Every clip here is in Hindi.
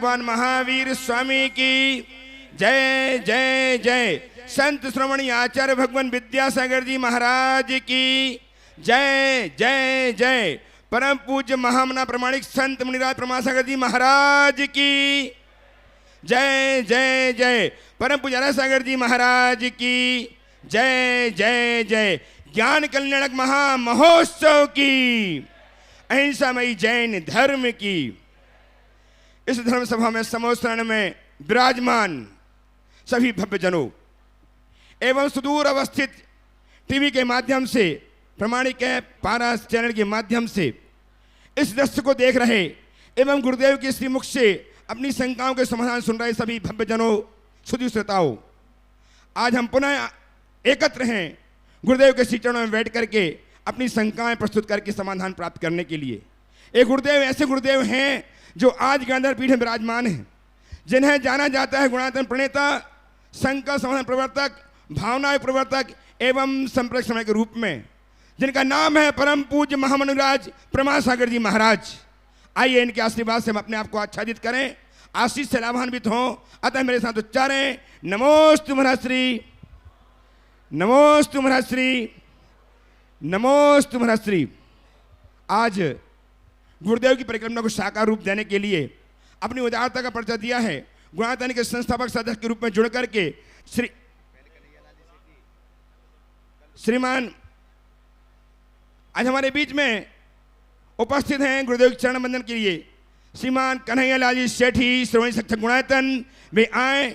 भगवान महावीर स्वामी की जय जय जय। संत श्रोमणी आचार्य भगवान विद्यासागर जी महाराज की जय जय जय। परम पूज्य महामना प्रमाणिक संत मुनिराज प्रमासागर जी महाराज की जय जय जय। परम पूज्य सागर जी महाराज की जय जय जय। ज्ञान कल्याणक महा महोत्सव की, अहिंसामयी जैन धर्म की इस धर्म सभा में समोस्तरण में विराजमान सभी भव्यजनों एवं सुदूर अवस्थित टीवी के माध्यम से, प्रमाणिक है पारस चैनल के माध्यम से इस दृश्य को देख रहे एवं गुरुदेव के श्रीमुख से अपनी शंकाओं के समाधान सुन रहे सभी भव्यजनों, सुधी श्रोताओं, आज हम पुनः एकत्र हैं गुरुदेव के श्री चरणों में बैठ करके अपनी शंकाएं प्रस्तुत करके समाधान प्राप्त करने के लिए। एक गुरुदेव ऐसे गुरुदेव हैं जो आज गांधार पीठ में विराजमान हैं, जिन्हें जाना जाता है गुणात्मक प्रणेता, संकल्प समाधान प्रवर्तक, भावना प्रवर्तक एवं संपर्क समय के रूप में, जिनका नाम है परम पूज्य महामनुराज प्रमासागर जी महाराज। आइए इनके आशीर्वाद से हम अपने आप को आच्छादित करें, आशीष से लाभान्वित हों। अतः मेरे साथ उच्चारें, नमोस्तु महर्षि, नमोस्तु महर्षि, नमोस्तु महर्षि। आज गुरुदेव की परिक्रमा को साकार रूप देने के लिए अपनी उदारता का परिचय दिया है। गुणातन के संस्थापक सदस्य के रूप में जुड़ करके श्रीमान आज हमारे बीच में उपस्थित हैं गुरुदेव के चरण बंदन के लिए श्रीमान कन्हैया लाल जी सेठी, श्रोमणी शिक्षक गुणायतन। वे आए,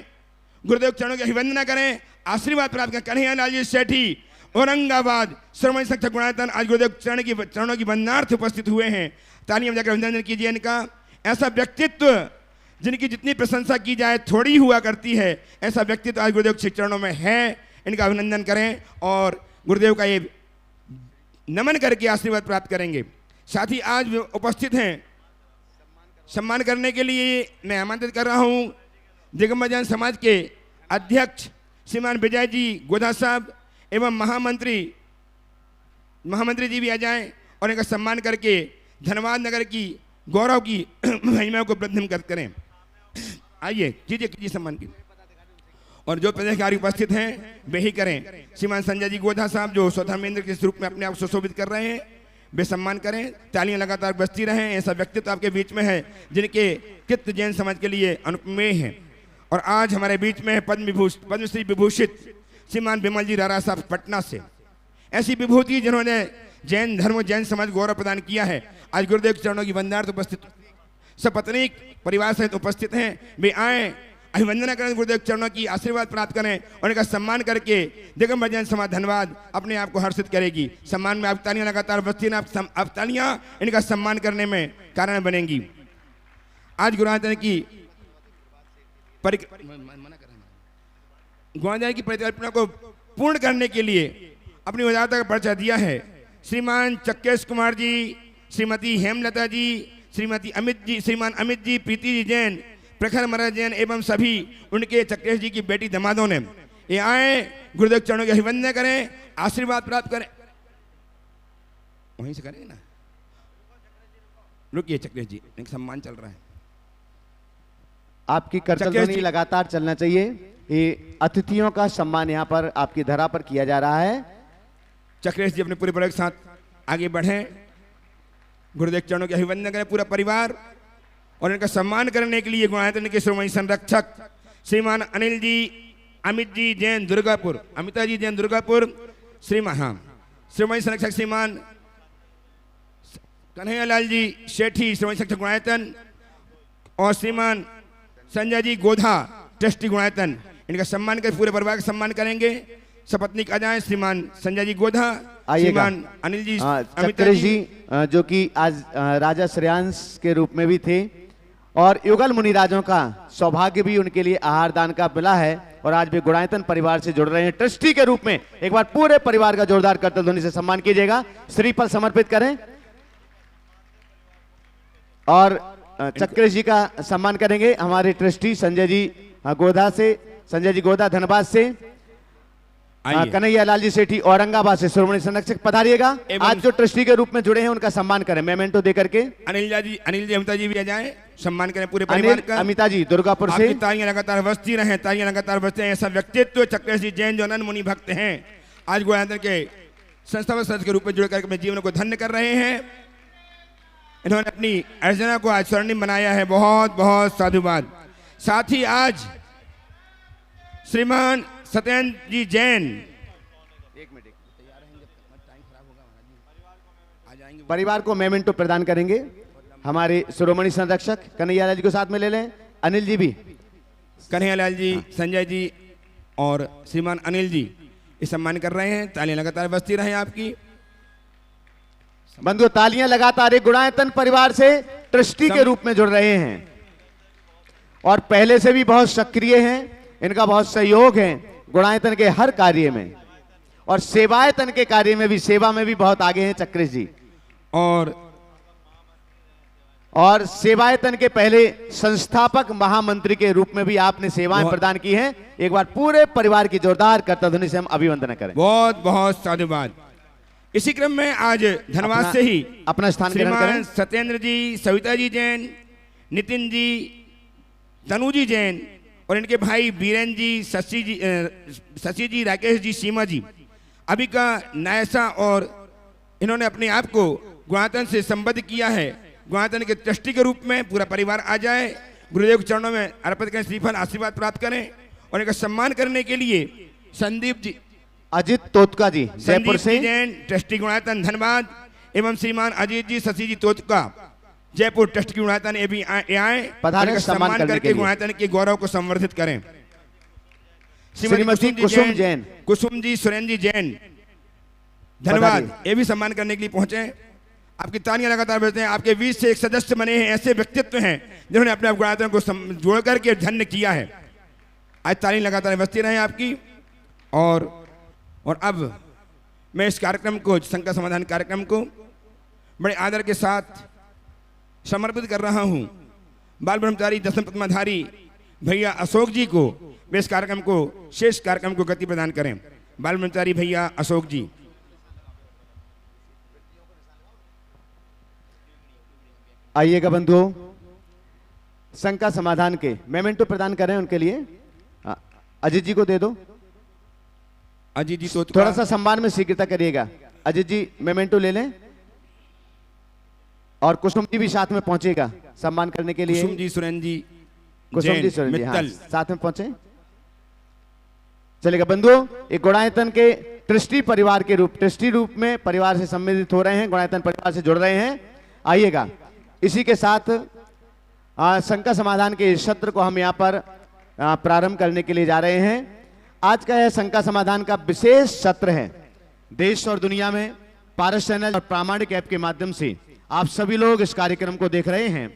गुरुदेव के चरणों की अभिवंदना करें, आशीर्वाद प्राप्त करें। कन्हैया लाल जी सेठी, औरंगाबाद, श्रोमणी शिक्षक गुणायतन आज गुरुदेव चरणों की वंदनार्थ उपस्थित हुए हैं। तालियां बजाकर अभिनंदन कीजिए इनका। ऐसा व्यक्तित्व जिनकी जितनी प्रशंसा की जाए थोड़ी हुआ करती है, ऐसा व्यक्तित्व आज गुरुदेव के चरणों में है। इनका अभिनंदन करें और गुरुदेव का ये नमन करके आशीर्वाद प्राप्त करेंगे। साथ ही आज उपस्थित हैं सम्मान करने के लिए मैं आमंत्रित कर रहा हूं दिगंबर जैन समाज के अध्यक्ष श्रीमान विजय जी गोधा साहब एवं महामंत्री जी भी आ जाएं और इनका सम्मान करके धनबाद नगर की गौरव की महिमा को वृद्धिमंत करें। आइए कीजिए सम्मान की। और जो पदाधिकारी उपस्थित हैं वे ही करें। श्रीमान संजय जी गोधा साहब जो स्वधर्मेंद्र के रूप में अपने आप सुशोभित कर रहे हैं, वे सम्मान करें। तालियां लगातार बजती रहें। ऐसा व्यक्तित्व आपके बीच में है जिनके कृत्य जैन समाज के लिए अनुपमेय हैं। और आज हमारे बीच में है पद्मश्री विभूषित श्रीमान विमल जी रारा साहब पटना से, ऐसी विभूति जिन्होंने जैन धर्म जैन समाज गौरव प्रदान किया है। आज गुरुदेव के चरणों की वंदनार्थ उपस्थित सपत्नीक परिवार सहित उपस्थित हैं। वे आए, अभिवंदना करें, गुरुदेव के चरणों की आशीर्वाद प्राप्त करें और इनका सम्मान करके दिगंबर जैन समाज धन्यवाद अपने आप को हर्षित करेगी। सम्मान में आप तालियां लगातार बजती हैं, आप तालियां इनका सम्मान करने में कारण बनेंगी। आज गुरुनाथन की परिकल्पना को पूर्ण करने के लिए अपनी उदारता का परिचय दिया है श्रीमान चक्केश कुमार जी, श्रीमती हेमलता जी, श्रीमान अमित जी, प्रीति जी जैन, प्रखर महाराज जैन एवं सभी उनके चक्रेश जी की बेटी दमादों ने ये आए, गुरुदेव चरणों की अभिवंदना करें, आशीर्वाद प्राप्त करें। वहीं से करेंगे ना, रुकिए चक्रेश जी, एक सम्मान चल रहा है। आपकी करतलध्वनि लगातार चलना चाहिए। ये अतिथियों का सम्मान यहाँ पर आपकी धरा पर किया जा रहा है। चक्रेश जी अपने पूरे परिवार के साथ आगे बढ़े, गुरुदेव चरणों की अभिवंदना करें पूरा परिवार और इनका सम्मान करने के लिए गुणायतन के श्रोमणी संरक्षक श्रीमान अनिल जी, अमित जी जैन दुर्गापुर, अमिता जी जैन दुर्गापुर, श्रोमणी संरक्षक श्रीमान कन्हैया लाल जी सेठी, श्रोमणी संरक्षक गुणायतन, और श्रीमान संजय जी गोधा ट्रस्टी गुणायतन, इनका सम्मान कर पूरे परिवार का सम्मान करेंगे। सपत्नीक आ जाए, श्रीमान संजय जी गोधा, श्रीमान अनिल जी, चक्रेश जी जो कि आज राजा श्रेयांश के रूप में भी थे और युगल मुनिराजों का सौभाग्य भी उनके लिए आहार दान का मिला है और आज भी गुणायतन परिवार से जुड़ रहे हैं ट्रस्टी के रूप में। एक बार पूरे परिवार का जोरदार करतलध्वनि से सम्मान कीजिएगा। श्रीफल समर्पित करें और चक्रेश जी का सम्मान करेंगे हमारे ट्रस्टी संजय जी गोधा से, संजय जी गोधा धनबाद से। आइए। कन्हैया लाल जी सेठी औरंगाबाद से श्रोमणी संरक्षक पधारिएगा। आज जो ट्रस्टी के रूप में जुड़े हैं उनका सम्मान करें मेमेंटो दे करके। अनिल जी अमिता जी भी आ जाए, सम्मान करें पूरे परिवार का। अमिता जी दुर्गापुर से। आपकी तालियां लगातार बजती रहे, तालियां लगातार बजते हैं। ऐसा व्यक्तित्व चक्रेश जी जैन जो अनंत मुनि भक्त हैं, आज गुणायतन के संस्थापक सदस्य के रूप में जुड़कर अपने जीवन को धन्य कर रहे हैं। इन्होंने अपनी अर्चना को आज स्वर्णिम बनाया है, बहुत बहुत साधुवाद। साथ ही आज श्रीमान सत्येंद्र जी जैन परिवार को मेमेंटो प्रदान करेंगे। हमारे शिरोमणि संरक्षक कन्हैया लाल जी को साथ में ले लें। अनिल जी भी, कन्हैया लाल जी, संजय जी और श्रीमान अनिल जी इस सम्मान कर रहे हैं। तालियां लगातार बजती रहे आपकी। बंधुओं तालियां लगातार एक गुणायतन परिवार से ट्रस्टी के रूप में जुड़ रहे हैं और पहले से भी बहुत सक्रिय हैं। इनका बहुत सहयोग है गुणायतन के हर कार्य में और सेवायतन के कार्य में भी, सेवा में भी बहुत आगे हैं चक्रेश जी। और सेवायतन के पहले संस्थापक महामंत्री के रूप में भी आपने सेवाएं प्रदान की हैं। एक बार पूरे परिवार की जोरदार करताध्वनि से हम अभिवंदन करें। बहुत बहुत साधुवाद। इसी क्रम में आज धनबाद से ही अपना स्थान ग्रहण करें। सत्येंद्र जी, सविता जी जैन, नितिन जी, तनु जी जैन और इनके भाई बीरेन जी, शशि जी, राकेश जी, सीमा जी, अभी का नायसा, और इन्होंने अपने आप को गुणायतन से संबद्ध किया है। गुणायतन के ट्रस्टी के रूप में पूरा परिवार आ जाए, गुरुदेव के चरणों में अर्पित करें, श्रीफल आशीर्वाद प्राप्त करें। और इनका सम्मान करने के लिए संदीप जी, अजित तोतका जी जयपुर से, जैन ट्रस्टी गुणायतन धनबाद एवं श्रीमान अजीत जी, शशि जी तोतका जयपुर ट्रस्टी गुणायतन ये भी आए, सम्मान करके गुणायतन के गौरव को संवर्धित करें। श्रीमती कुसुम जैन, कुसुम जी, सुरेंद्र जी जैन धन्यवाद, ये भी सम्मान करने के लिए पहुंचे। आपकी तालियां लगातार बजते हैं। आपके 20 से एक सदस्य बने हैं, ऐसे व्यक्तित्व हैं जिन्होंने अपने गुणायतन को जोड़ करके धन्य किया है। आज तालियां लगातार बजती रहे आपकी। और अब मैं इस कार्यक्रम को, शंका समाधान कार्यक्रम को बड़े आदर के साथ समर्पित कर रहा हूं बाल ब्रह्मचारी दसम प्रतिमाधारी भैया अशोक जी को। वे इस कार्यक्रम को, शेष कार्यक्रम को गति प्रदान करें। बाल ब्रह्मचारी भैया अशोक जी। आइएगा बंधुओं, शंका समाधान के मेमेंटो प्रदान करें उनके लिए। अजित जी को दे दो। अजित जी तो थोड़ा सा सम्मान में शीघ्रता करिएगा। अजित जी मेमेंटो ले लें और कुसुम जी भी साथ में पहुंचेगा सम्मान करने के लिए। कुसुम जी, सुरेंद्र जी, हाँ, साथ में पहुंचे। चलेगा बंधुओं, एक गुणायतन के ट्रस्टी परिवार के ट्रस्टी रूप में परिवार से सम्मिलित हो रहे हैं, गुणायतन परिवार से जुड़ रहे हैं। आइएगा, इसी के साथ शंका समाधान के इस सत्र को हम यहाँ पर प्रारंभ करने के लिए जा रहे हैं। आज का यह शंका समाधान का विशेष सत्र है। देश और दुनिया में पारस चैनल और प्रामाणिक ऐप के माध्यम से आप सभी लोग इस कार्यक्रम को देख रहे हैं।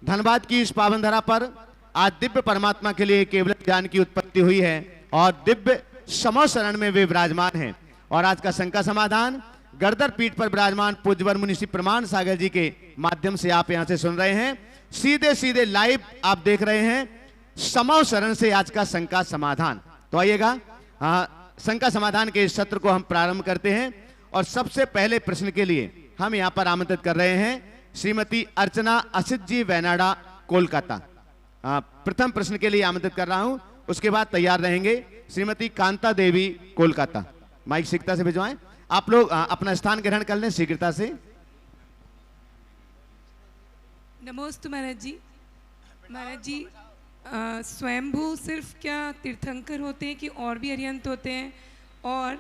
धनबाद की इस पावन धरा पर आज दिव्य परमात्मा के लिए केवल ज्ञान की उत्पत्ति हुई है और दिव्य समो शरण में वे विराजमान हैं। और आज का शंका समाधान गर्दर पीठ पर विराजमान पूज्यवर मुनि श्री प्रमाण सागर जी के माध्यम से आप यहां से सुन रहे हैं। सीधे सीधे लाइव आप देख रहे हैं समो शरण से आज का शंका समाधान। तो आइएगा, शंका समाधान के इस सत्र को हम प्रारंभ करते हैं। और सबसे पहले प्रश्न के लिए हम यहां पर आमंत्रित कर रहे हैं श्रीमती अर्चना असित जी, वैनाडा, कोलकाता। प्रथम प्रश्न के लिए आमंत्रित कर रहा हूं, उसके बाद तैयार रहेंगे श्रीमती कांता देवी, कोलकाता। माइक शीघ्रता से भिजवाएं। आप लोग अपना स्थान ग्रहण कर लें शीघ्रता से। नमोस्तु महाराज जी। महाराज जी, स्वयंभू सिर्फ क्या तीर्थंकर होते हैं कि और भी अरिहंत होते हैं? और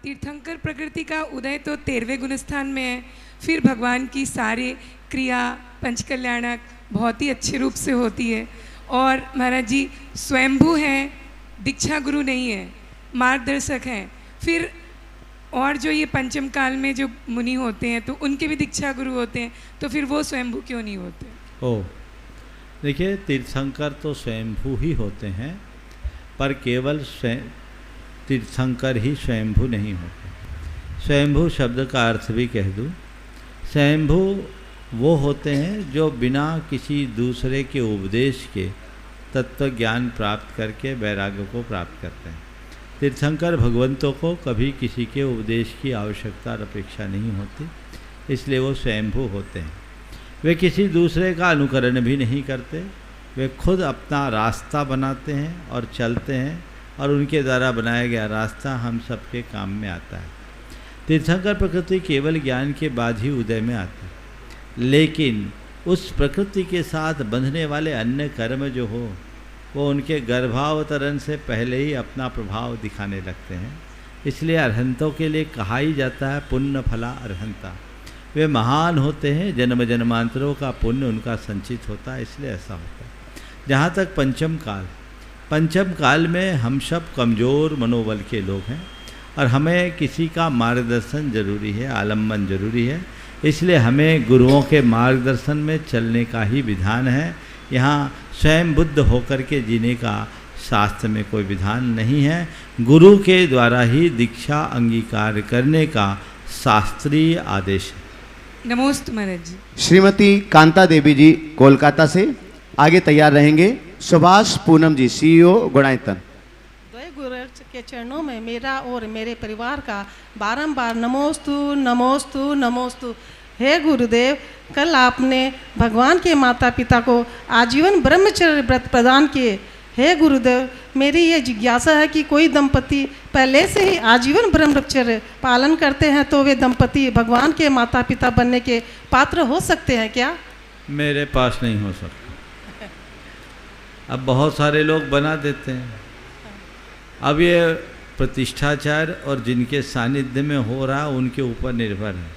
तीर्थंकर प्रकृति का उदय तो 13वें गुणस्थान में है, फिर भगवान की सारे क्रिया पंचकल्याणक बहुत ही अच्छे रूप से होती है। और महाराज जी स्वयंभू हैं, दीक्षा गुरु नहीं है, मार्गदर्शक हैं। फिर और जो ये पंचम काल में जो मुनि होते हैं तो उनके भी दीक्षा गुरु होते हैं, तो फिर वो स्वयंभू क्यों नहीं होते? देखिए, तीर्थंकर तो स्वयंभू ही होते हैं, पर केवल तीर्थंकर ही स्वयंभू नहीं होते। स्वयंभू शब्द का अर्थ भी कह दूँ, स्वयंभू वो होते हैं जो बिना किसी दूसरे के उपदेश के तत्व ज्ञान प्राप्त करके वैराग्य को प्राप्त करते हैं। तीर्थंकर भगवंतों को कभी किसी के उपदेश की आवश्यकता और अपेक्षा नहीं होती, इसलिए वो स्वयंभू होते हैं। वे किसी दूसरे का अनुकरण भी नहीं करते, वे खुद अपना रास्ता बनाते हैं और चलते हैं, और उनके द्वारा बनाया गया रास्ता हम सबके काम में आता है। तीर्थंकर प्रकृति केवल ज्ञान के बाद ही उदय में आती है, लेकिन उस प्रकृति के साथ बंधने वाले अन्य कर्म जो हो वो उनके गर्भावतरण से पहले ही अपना प्रभाव दिखाने लगते हैं। इसलिए अरहंतों के लिए कहा ही जाता है पुण्य फला अरहंता। वे महान होते हैं, जन्म जन्मांतरों का पुण्य उनका संचित होता है, इसलिए ऐसा होता है। जहाँ तक पंचम काल में हम सब कमज़ोर मनोबल के लोग हैं और हमें किसी का मार्गदर्शन जरूरी है, आलम्बन जरूरी है, इसलिए हमें गुरुओं के मार्गदर्शन में चलने का ही विधान है। यहाँ स्वयं बुद्ध होकर के जीने का शास्त्र में कोई विधान नहीं है, गुरु के द्वारा ही दीक्षा अंगीकार करने का शास्त्रीय आदेश है। नमोस्तु महाराज जी। श्रीमती कांता देवी जी कोलकाता से आगे तैयार रहेंगे। सुभाष पूनम जी, CEO गुणायतन। द्वय गुरु के चरणों में मेरा और मेरे परिवार का बारंबार नमोस्तु नमोस्तु नमोस्तु। हे गुरुदेव, कल आपने भगवान के माता पिता को आजीवन ब्रह्मचर्य व्रत प्रदान किए। हे गुरुदेव, मेरी ये जिज्ञासा है कि कोई दंपति पहले से ही आजीवन ब्रह्मचर्य पालन करते हैं तो वे दंपति भगवान के माता पिता बनने के पात्र हो सकते हैं क्या? मेरे पास नहीं हो सकता। अब बहुत सारे लोग बना देते हैं। अब ये प्रतिष्ठाचार और जिनके सानिध्य में हो रहा उनके ऊपर निर्भर है,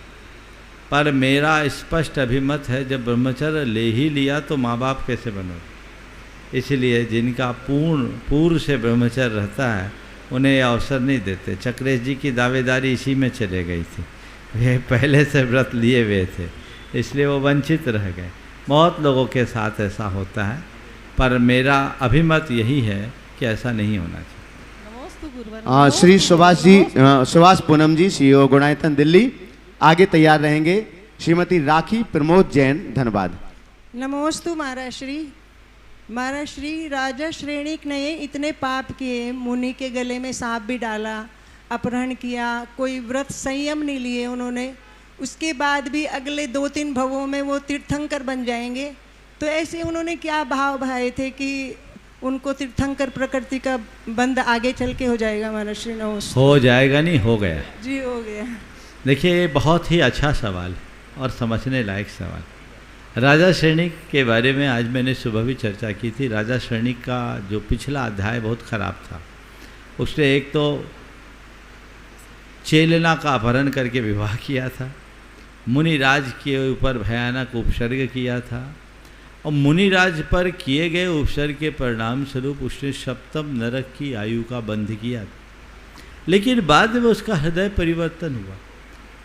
पर मेरा स्पष्ट अभिमत है जब ब्रह्मचर्य ले ही लिया तो माँ बाप कैसे बनोगे। इसलिए जिनका पूर्व से ब्रह्मचर्य रहता है उन्हें यह अवसर नहीं देते। चक्रेश जी की दावेदारी इसी में चले गई थी, वे पहले से व्रत लिए हुए थे, इसलिए वो वंचित रह गए। बहुत लोगों के साथ ऐसा होता है, पर मेरा अभिमत यही है कि ऐसा नहीं होना चाहिए। श्री सुभाष जी, सुभाष पूनम जी, CEO गुणायतन दिल्ली, आगे तैयार रहेंगे। श्रीमती राखी प्रमोद जैन, धनबाद। नमोस्तु महाराज श्री राजा श्रेणिक ने इतने पाप किए, मुनि के गले में सांप भी डाला, अपहरण किया, कोई व्रत संयम नहीं लिए उन्होंने, उसके बाद भी अगले 2-3 भवों में वो तीर्थंकर बन जाएंगे। तो ऐसे उन्होंने क्या भाव भाए थे कि उनको तीर्थंकर प्रकृति का बंध आगे चल के हो जाएगा? महाराज श्री नमस्ते। हो जाएगा नहीं, हो गया जी, हो गया। देखिए, ये बहुत ही अच्छा सवाल और समझने लायक सवाल। राजा श्रेणिक के बारे में आज मैंने सुबह भी चर्चा की थी। राजा श्रेणिक का जो पिछला अध्याय बहुत खराब था। उसने एक तो चेलना का अपहरण करके विवाह किया था, मुनिराज के ऊपर भयानक उपसर्ग किया था, और मुनिराज पर किए गए उपसर्ग के परिणाम स्वरूप उसने सप्तम नरक की आयु का बंध किया था। लेकिन बाद में उसका हृदय परिवर्तन हुआ,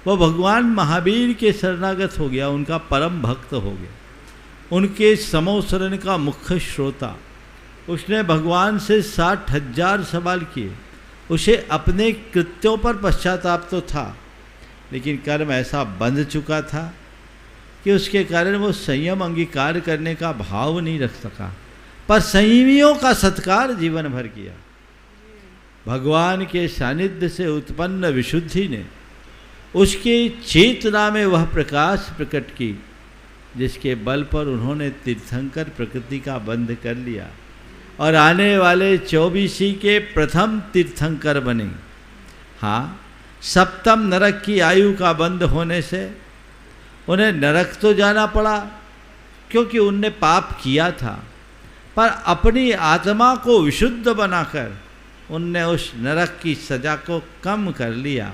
वह भगवान महावीर के शरणागत हो गया, उनका परम भक्त हो गया, उनके समोसरण का मुख्य श्रोता। उसने भगवान से 60,000 सवाल किए। उसे अपने कृत्यों पर पश्चाताप तो था, लेकिन कर्म ऐसा बंध चुका था कि उसके कारण वो संयम अंगीकार करने का भाव नहीं रख सका, पर संयमियों का सत्कार जीवन भर किया। भगवान के सानिध्य से उत्पन्न विशुद्धि ने उसकी चेतना में वह प्रकाश प्रकट की जिसके बल पर उन्होंने तीर्थंकर प्रकृति का बंध कर लिया और आने वाले 24 के प्रथम तीर्थंकर बने। हाँ, सप्तम नरक की आयु का बंध होने से उन्हें नरक तो जाना पड़ा क्योंकि उनने पाप किया था, पर अपनी आत्मा को विशुद्ध बनाकर उनने उस नरक की सजा को कम कर लिया।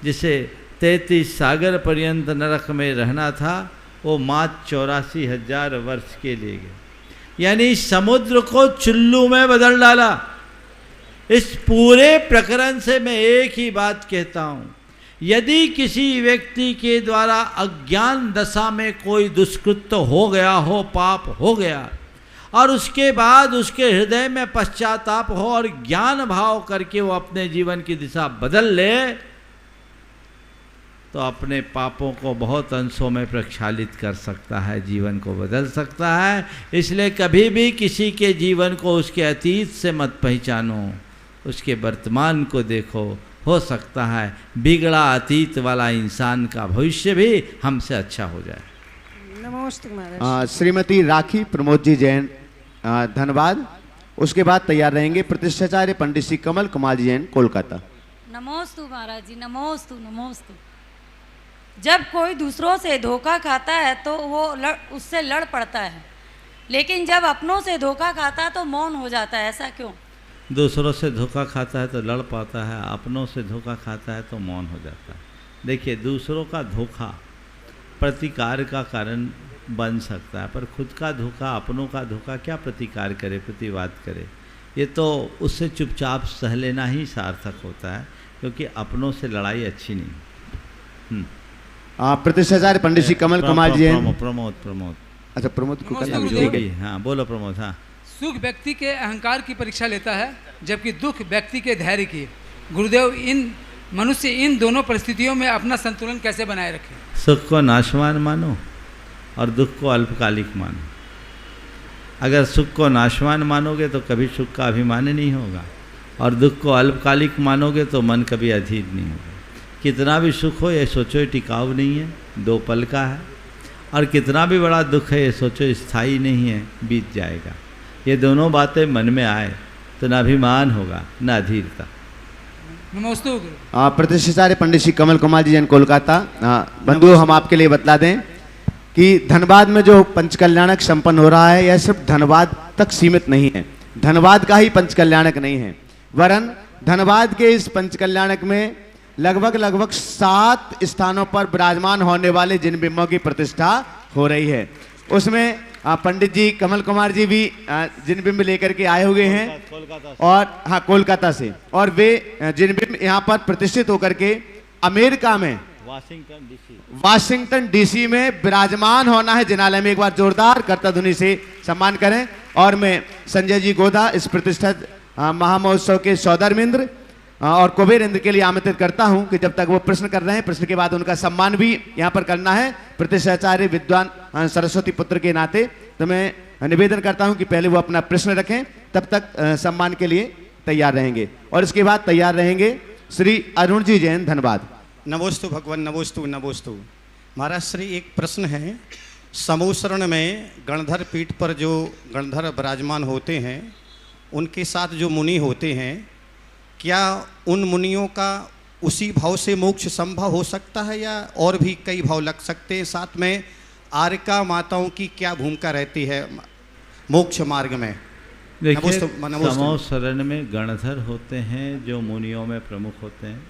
जिसे 33 सागर पर्यंत नरक में रहना था वो मात्र 84,000 वर्ष के लिए गए, यानी समुद्र को चुल्लू में बदल डाला। इस पूरे प्रकरण से मैं एक ही बात कहता हूँ, यदि किसी व्यक्ति के द्वारा अज्ञान दशा में कोई दुष्कृत्य हो गया हो, पाप हो गया, और उसके बाद उसके हृदय में पश्चाताप हो और ज्ञान भाव करके वो अपने जीवन की दिशा बदल ले, तो अपने पापों को बहुत अंशों में प्रक्षालित कर सकता है, जीवन को बदल सकता है। इसलिए कभी भी किसी के जीवन को उसके अतीत से मत पहचानो, उसके वर्तमान को देखो। हो सकता है बिगड़ा अतीत वाला इंसान का भविष्य भी हमसे अच्छा हो जाए। नमोस्तु महाराज। श्रीमती राखी प्रमोद जी जैन धन्यवाद। उसके बाद तैयार रहेंगे प्रतिष्ठाचार्य पंडित श्री कमल कुमार जी जैन कोलकाता। नमोस्तु महाराज जी, नमोस्तु नमोस्तु। जब कोई दूसरों से धोखा खाता है तो वो उससे लड़ पड़ता है, लेकिन जब अपनों से धोखा खाता है तो मौन हो जाता है, ऐसा क्यों? दूसरों से धोखा खाता है तो लड़ पाता है, अपनों से धोखा खाता है तो मौन हो जाता है। देखिए, दूसरों का धोखा प्रतिकार का कारण बन सकता है, पर खुद का धोखा, अपनों का धोखा क्या प्रतिकार करे, प्रतिवाद करे? ये तो उससे चुपचाप सह लेना ही सार्थक होता है, क्योंकि अपनों से लड़ाई अच्छी नहीं। प्रतिष्ठाचार्य पंडित श्री कमल कुमार जी जैन। प्रमोद अच्छा, प्रमोद को हाँ बोलो प्रमोद। हाँ, सुख व्यक्ति के अहंकार की परीक्षा लेता है, जबकि दुख व्यक्ति के धैर्य की। गुरुदेव, मनुष्य इन दोनों परिस्थितियों में अपना संतुलन कैसे बनाए रखे? सुख को नाशवान मानो और दुख को अल्पकालिक मानो। अगर सुख को नाशवान मानोगे तो कभी सुख का अभिमान नहीं होगा, और दुख को अल्पकालिक मानोगे तो मन कभी अधीर नहीं होगा। कितना भी सुख हो ये सोचो टिकाऊ नहीं है, 2 पल का है, और कितना भी बड़ा दुख है ये सोचो स्थायी नहीं है, बीत जाएगा। ये दोनों बातें मन में आए तो न अभिमान होगा न अधीरता। नमोस्तु। प्रतिष्ठाचार्य पंडित श्री कमल कुमार जी जैन कोलकाता। बंधुओं, हम आपके लिए बतला दें कि धनबाद में जो पंचकल्याणक संपन्न हो रहा है यह सिर्फ धनबाद तक सीमित नहीं है। धनबाद का ही पंचकल्याणक नहीं है, वरन धनबाद के इस पंचकल्याणक में लगभग 7 स्थानों पर विराजमान होने वाले जिन बिंबों की प्रतिष्ठा हो रही है, उसमें पंडित जी कमल कुमार जी भी जिन बिंब लेकर के आए हुए हैं, और हाँ, कोलकाता से, और वे जिन बिंब यहाँ पर प्रतिष्ठित होकर के अमेरिका में वाशिंगटन डीसी में विराजमान होना है। जिनालय में एक बार जोरदार करता ध्वनि से सम्मान करें। और मैं संजय जी गोदा इस प्रतिष्ठित महामहोत्सव के सौदरमिंद्र और कुबेर इंद्र के लिए आमंत्रित करता हूं कि जब तक वो प्रश्न कर रहे हैं, प्रश्न के बाद उनका सम्मान भी यहां पर करना है प्रतिष्ठाचार्य विद्वान सरस्वती पुत्र के नाते। तो मैं निवेदन करता हूं कि पहले वो अपना प्रश्न रखें, तब तक सम्मान के लिए तैयार रहेंगे। और इसके बाद तैयार रहेंगे श्री अरुण जी जैन धनबाद। नमोस्तु भगवान, नमोस्तु नमोस्तु। महाराज श्री, एक प्रश्न है। समूसरण में गणधर पीठ पर जो गणधर विराजमान होते हैं, उनके साथ जो मुनि होते हैं, क्या उन मुनियों का उसी भाव से मोक्ष संभव हो सकता है या और भी कई भाव लग सकते हैं? साथ में आर्यका माताओं की क्या भूमिका रहती है मोक्ष मार्ग में? देखिए, समूसरण में गणधर होते हैं जो मुनियों में प्रमुख होते हैं।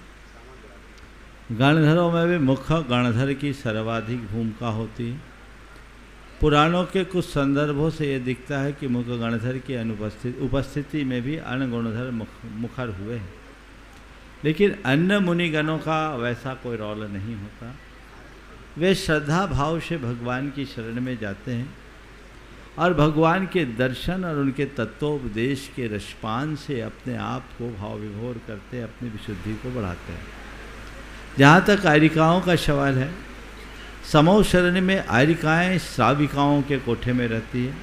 गणधरों में भी मुख्य गणधर की सर्वाधिक भूमिका होती है। पुराणों के कुछ संदर्भों से ये दिखता है कि मुख्य गणधर की उपस्थिति में भी अन्य गुणधर मुखर हुए हैं, लेकिन अन्य मुनिगणों का वैसा कोई रोल नहीं होता। वे श्रद्धा भाव से भगवान की शरण में जाते हैं और भगवान के दर्शन और उनके तत्वोपदेश के रसपान से अपने आप को भाव विभोर करते, अपनी विशुद्धि को बढ़ाते हैं। जहाँ तक आर्यिकाओं का सवाल है, समूह शरण में आर्यिकाएँ श्राविकाओं के कोठे में रहती है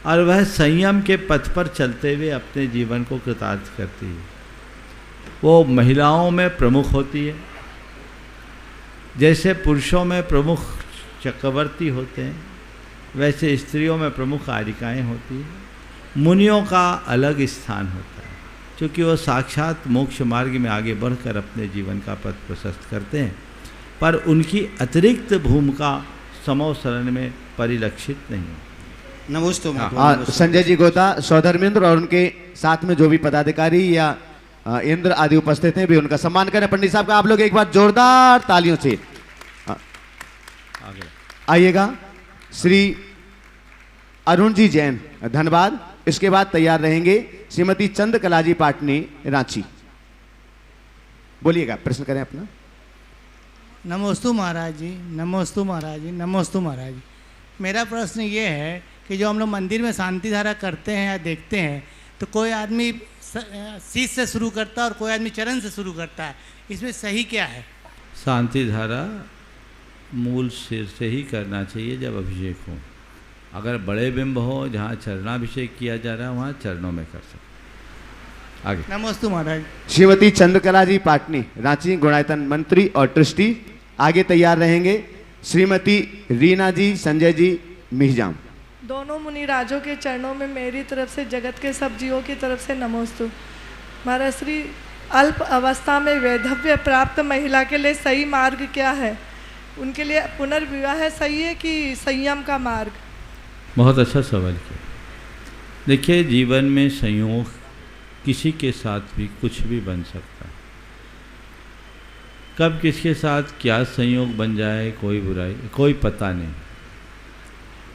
और वह संयम के पथ पर चलते हुए अपने जीवन को कृतार्थ करती है। वो महिलाओं में प्रमुख होती है, जैसे पुरुषों में प्रमुख चक्रवर्ती होते हैं, वैसे स्त्रियों में प्रमुख आर्यिकाएँ होती हैं। मुनियों का अलग स्थान होता है, क्योंकि वो साक्षात मोक्ष मार्ग में आगे बढ़कर अपने जीवन का पथ प्रशस्त करते हैं, पर उनकी अतिरिक्त भूमिका समूह शरण में परिलक्षित नहीं है। नमस्ते। संजय जी गोता सौधर्मेंद्र और उनके साथ में जो भी पदाधिकारी या इंद्र आदि उपस्थित हैं भी उनका सम्मान करें। पंडित साहब का आप लोग एक बार जोरदार तालियों से आइएगा। श्री अरुण जी जैन धन्यवाद। इसके बाद तैयार रहेंगे श्रीमती चंद्रकला जी पाटनी रांची। बोलिएगा, प्रश्न करें अपना। नमोस्तु महाराज जी, नमोस्तु महाराज जी, नमोस्तु महाराज जी। मेरा प्रश्न ये है कि जो हम लोग मंदिर में शांति धारा करते हैं या देखते हैं, तो कोई आदमी शीश से शुरू करता है और कोई आदमी चरण से शुरू करता है, इसमें सही क्या है? शांति धारा मूल सिर से ही करना चाहिए जब अभिषेक हो। अगर बड़े बिंब हो जहाँ चरणाभिषेक किया जा रहा है, वहाँ चरणों में कर सकते। आगे। नमोस्तु महाराज। श्रीमती चंद्रकला जी पाटनी, रांची गुणायतन मंत्री और ट्रस्टी। आगे तैयार रहेंगे श्रीमती रीना जी, संजय जी, मिहिजाम। दोनों मुनि राजों के चरणों में मेरी तरफ से जगत के सब जीवों की तरफ से नमोस्तु। महाराज श्री, अल्प अवस्था में वैधव्य प्राप्त महिला के लिए सही मार्ग क्या है? उनके लिए पुनर्विवाह सही है कि संयम का मार्ग? बहुत अच्छा सवाल किया। देखिए, जीवन में संयोग किसी के साथ भी कुछ भी बन सकता है। कब किसके साथ क्या संयोग बन जाए कोई पता नहीं।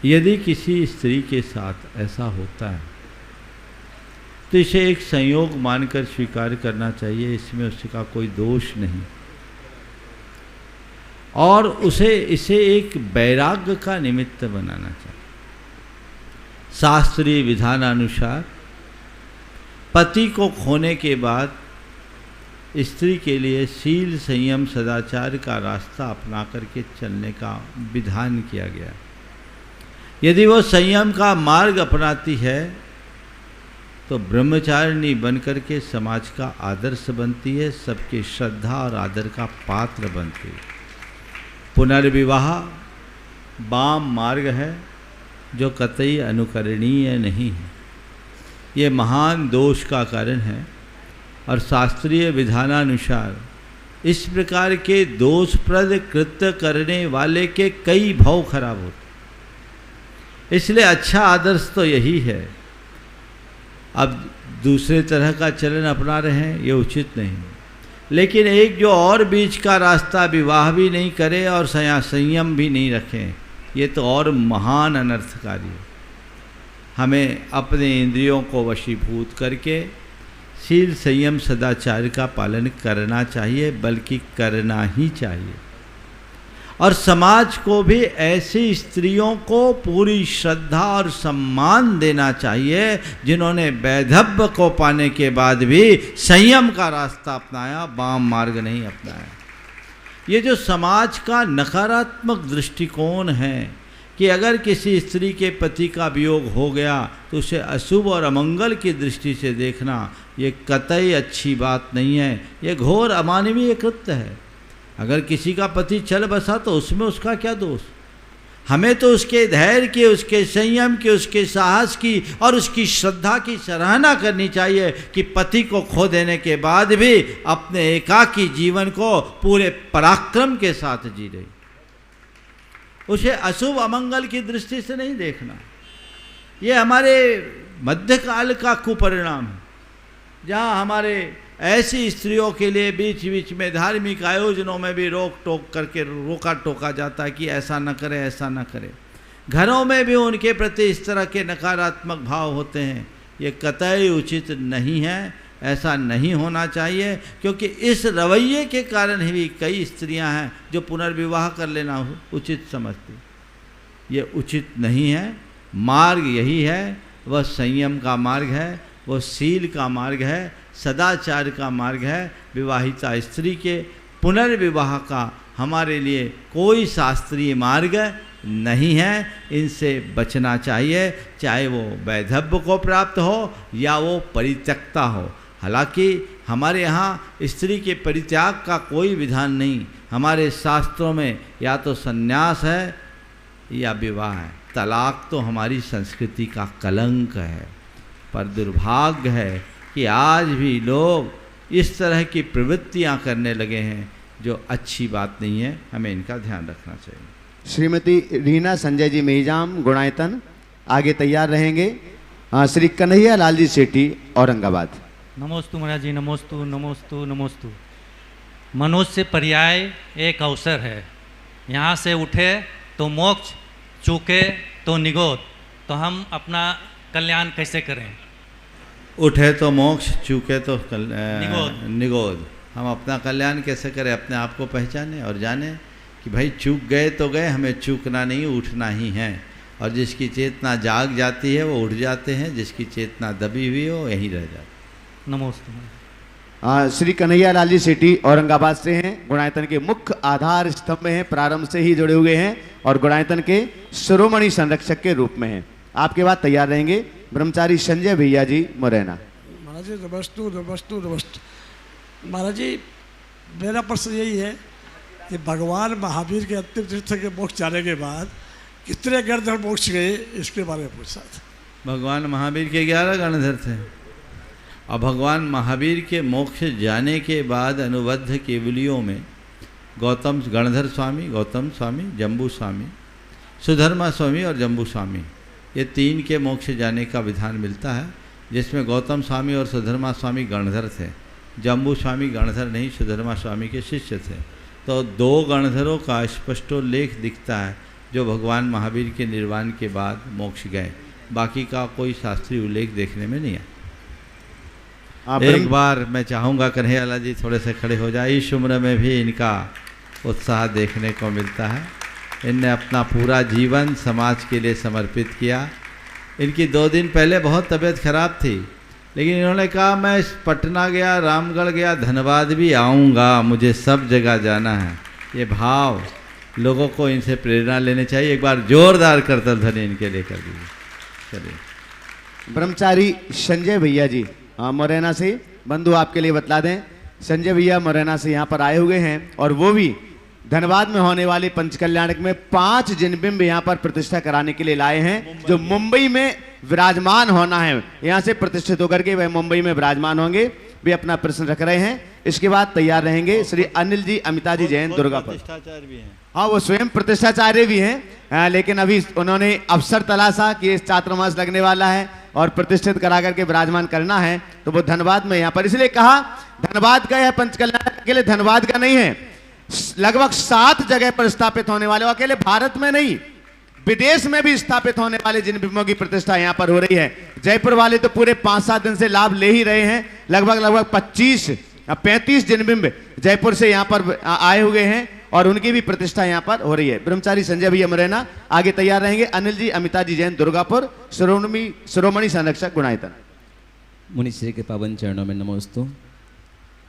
यदि किसी स्त्री के साथ ऐसा होता है तो इसे एक संयोग मानकर स्वीकार करना चाहिए, इसमें उसका कोई दोष नहीं, और इसे एक वैराग्य का निमित्त बनाना चाहिए। शास्त्रीय विधानानुसार पति को खोने के बाद स्त्री के लिए शील, संयम, सदाचार का रास्ता अपना करके चलने का विधान किया गया। यदि वो संयम का मार्ग अपनाती है तो ब्रह्मचारिणी बनकर के समाज का आदर्श बनती है, सबके श्रद्धा और आदर का पात्र बनती है। पुनर्विवाह वाम मार्ग है जो कतई अनुकरणीय नहीं है। ये महान दोष का कारण है और शास्त्रीय विधानानुसार इस प्रकार के दोषप्रद कृत्य करने वाले के कई भाव खराब होते। इसलिए अच्छा आदर्श तो यही है। अब दूसरे तरह का चलन अपना रहे हैं, ये उचित नहीं। लेकिन एक जो और बीच का रास्ता, विवाह भी नहीं करे और संयम भी नहीं रखें, ये तो और महान अनर्थकारी है। हमें अपने इंद्रियों को वशीभूत करके शील, संयम, सदाचार का पालन करना चाहिए, बल्कि करना ही चाहिए। और समाज को भी ऐसी स्त्रियों को पूरी श्रद्धा और सम्मान देना चाहिए जिन्होंने वैधव्य को पाने के बाद भी संयम का रास्ता अपनाया, वाम मार्ग नहीं अपनाया। ये जो समाज का नकारात्मक दृष्टिकोण है कि अगर किसी स्त्री के पति का वियोग हो गया तो उसे अशुभ और अमंगल की दृष्टि से देखना, ये कतई अच्छी बात नहीं है। ये घोर अमानवीय कृत्य है। अगर किसी का पति चल बसा तो उसमें उसका क्या दोष? हमें तो उसके धैर्य की, उसके संयम की, उसके साहस की और उसकी श्रद्धा की सराहना करनी चाहिए कि पति को खो देने के बाद भी अपने एकाकी जीवन को पूरे पराक्रम के साथ जी रही। उसे अशुभ अमंगल की दृष्टि से नहीं देखना। ये हमारे मध्यकाल का कुपरिणाम है, जहाँ हमारे ऐसी स्त्रियों के लिए बीच बीच में धार्मिक आयोजनों में भी रोका टोका जाता है कि ऐसा न करे, ऐसा न करे। घरों में भी उनके प्रति इस तरह के नकारात्मक भाव होते हैं। ये कतई उचित नहीं है, ऐसा नहीं होना चाहिए, क्योंकि इस रवैये के कारण ही कई स्त्रियां हैं जो पुनर्विवाह कर लेना उचित समझती। ये उचित नहीं है। मार्ग यही है, वह संयम का मार्ग है, वो शील का मार्ग है, सदाचार का मार्ग है। विवाहिता स्त्री के पुनर्विवाह का हमारे लिए कोई शास्त्रीय मार्ग नहीं है। इनसे बचना चाहिए, चाहे वो वैधव्य को प्राप्त हो या वो परित्यक्ता हो। हालांकि हमारे यहाँ स्त्री के परित्याग का कोई विधान नहीं। हमारे शास्त्रों में या तो संन्यास है या विवाह है। तलाक तो हमारी संस्कृति का कलंक है। पर दुर्भाग्य है कि आज भी लोग इस तरह की प्रवृत्तियां करने लगे हैं, जो अच्छी बात नहीं है। हमें इनका ध्यान रखना चाहिए। श्रीमती रीना संजय जी मेहिजाम, गुणायतन। आगे तैयार रहेंगे श्री कन्हैया लाल जी सेठी, औरंगाबाद। नमोस्तु महाराज जी, नमोस्तु नमोस्तु नमोस्तु। मनुष्य से पर्याय एक अवसर है। यहाँ से उठे तो मोक्ष, चूके तो निगोद। तो हम अपना कल्याण कैसे करें? उठे तो मोक्ष, चूके तो निगोद। हम अपना कल्याण कैसे करें? अपने आप को पहचाने और जाने कि भाई चूक गए तो गए, हमें चूकना नहीं, उठना ही है। और जिसकी चेतना जाग जाती है वो उठ जाते हैं, जिसकी चेतना दबी हुई हो यहीं रह जाती। नमस्ते। श्री कन्हैया लाल जी सेठी औरंगाबाद से हैं। गुणायतन के मुख्य आधार स्तंभ में हैं, प्रारंभ से ही जुड़े हुए हैं और गुणायतन के शिरोमणि संरक्षक के रूप में हैं। आपके बाद तैयार रहेंगे ब्रह्मचारी संजय भैया जी, मुरैना। महाराज जी नमस्तु नमस्तु नमस्तु। महाराज जी मेरा प्रश्न यही है कि भगवान महावीर के अंतिम तीर्थ के मोक्ष जाने के बाद कितने गणधर मोक्ष गए, इसके बारे में पूछा था। भगवान महावीर के 11 गणधर थे और भगवान महावीर के मोक्ष जाने के बाद अनुबद्ध केवलियों में गौतम गणधर स्वामी, गौतम स्वामी, जम्बू स्वामी, सुधर्मा स्वामी और जम्बू स्वामी, ये 3 के मोक्ष जाने का विधान मिलता है, जिसमें गौतम स्वामी और सुधर्मा स्वामी गणधर थे। जम्बू स्वामी गणधर नहीं, सुधर्मा स्वामी के शिष्य थे। तो 2 गणधरों का स्पष्टोल्लेख दिखता है जो भगवान महावीर के निर्वाण के बाद मोक्ष गए। बाकी का कोई शास्त्रीय उल्लेख देखने में नहीं है। एक बार मैं चाहूँगा कन्हैयालाल जी थोड़े से खड़े हो जाए। इस उम्र में भी इनका उत्साह देखने को मिलता है। इनने अपना पूरा जीवन समाज के लिए समर्पित किया। इनकी 2 दिन पहले बहुत तबीयत खराब थी, लेकिन इन्होंने कहा मैं पटना गया, रामगढ़ गया, धनबाद भी आऊँगा, मुझे सब जगह जाना है। ये भाव लोगों को इनसे प्रेरणा लेनी चाहिए। एक बार जोरदार करतल ध्वनि इनके लिए कर दीजिए। चलिए। ब्रह्मचारी संजय भैया जी मुरैना से, बंधु आपके लिए बतला दें, संजय भैया मुरैना से यहाँ पर आए हुए हैं और वो भी धनबाद में होने वाले पंचकल्याणक में 5 जिनबिंब यहाँ पर प्रतिष्ठा कराने के लिए लाए हैं, जो मुंबई में विराजमान होना है। यहाँ से प्रतिष्ठित होकर के वह मुंबई में विराजमान होंगे। वे अपना प्रश्न रख रहे हैं। इसके बाद तैयार रहेंगे श्री अनिल जी अमिता जी जैन दुर्गापुर। हाँ, वो स्वयं प्रतिष्ठाचार्य भी हैं, लेकिन अभी उन्होंने अवसर तलाशा कि इस चातुर्मास लगने वाला है और प्रतिष्ठित करा करके विराजमान करना है, तो वो धनबाद में यहाँ पर इसलिए कहा धनबाद का है। पंचकल्याण के लिए धनबाद का नहीं है, लगभग 7 जगह पर स्थापित होने वाले, अकेले भारत में नहीं विदेश में भी स्थापित होने वाले जिन बिंबों की प्रतिष्ठा यहाँ पर हो रही है। जयपुर वाले तो पूरे 5-7 दिन से लाभ ले ही रहे हैं। लगभग 25-35 जिनबिंब जयपुर से यहाँ पर आए हुए हैं और उनकी भी प्रतिष्ठा यहाँ पर हो रही है। ब्रह्मचारी संजय भैया मुरैना आगे तैयार रहेंगे। अनिल जी अमिता जी जैन दुर्गापुर, शिरोमणि संरक्षक गुणायतन। मुनि श्री के पावन चरणों में नमोस्तु।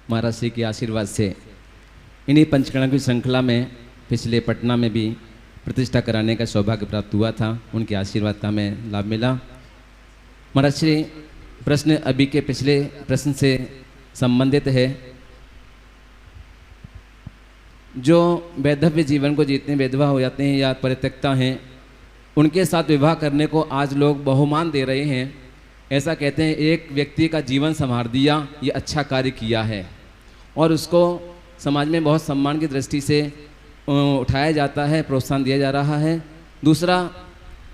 महाराज श्री के आशीर्वाद से इन्हीं पंचकर्ण की श्रृंखला में पिछले पटना में भी प्रतिष्ठा कराने का सौभाग्य प्राप्त हुआ था। उनके आशीर्वाद का हमें लाभ मिला। महाराज श्री, प्रश्न अभी के पिछले प्रश्न से संबंधित है। जो वैधव्य जीवन को जीतने विधवा हो जाते हैं या परित्यक्ता हैं, उनके साथ विवाह करने को आज लोग बहुमान दे रहे हैं। ऐसा कहते हैं एक व्यक्ति का जीवन संवार दिया, ये अच्छा कार्य किया है और उसको समाज में बहुत सम्मान की दृष्टि से उठाया जाता है, प्रोत्साहन दिया जा रहा है। दूसरा,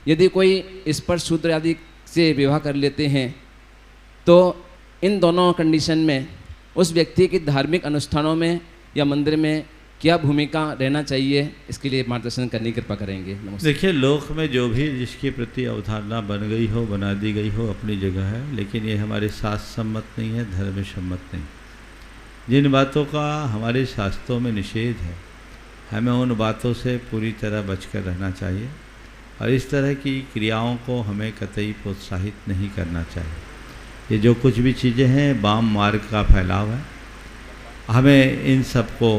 यदि कोई स्पर्श शूद्र आदि से विवाह कर लेते हैं तो इन दोनों कंडीशन में उस व्यक्ति की धार्मिक अनुष्ठानों में या मंदिर में क्या भूमिका रहना चाहिए, इसके लिए मार्गदर्शन करने की कृपा करेंगे। देखिए, लोक में जो भी जिसके प्रति अवधारणा बन गई हो, बना दी गई हो, अपनी जगह है, लेकिन ये हमारे शास्त्र सम्मत नहीं है, धर्म सम्मत नहीं। जिन बातों का हमारे शास्त्रों में निषेध है, हमें उन बातों से पूरी तरह बचकर रहना चाहिए और इस तरह की क्रियाओं को हमें कतई प्रोत्साहित नहीं करना चाहिए। ये जो कुछ भी चीज़ें हैं वाम मार्ग का फैलाव है, हमें इन सब को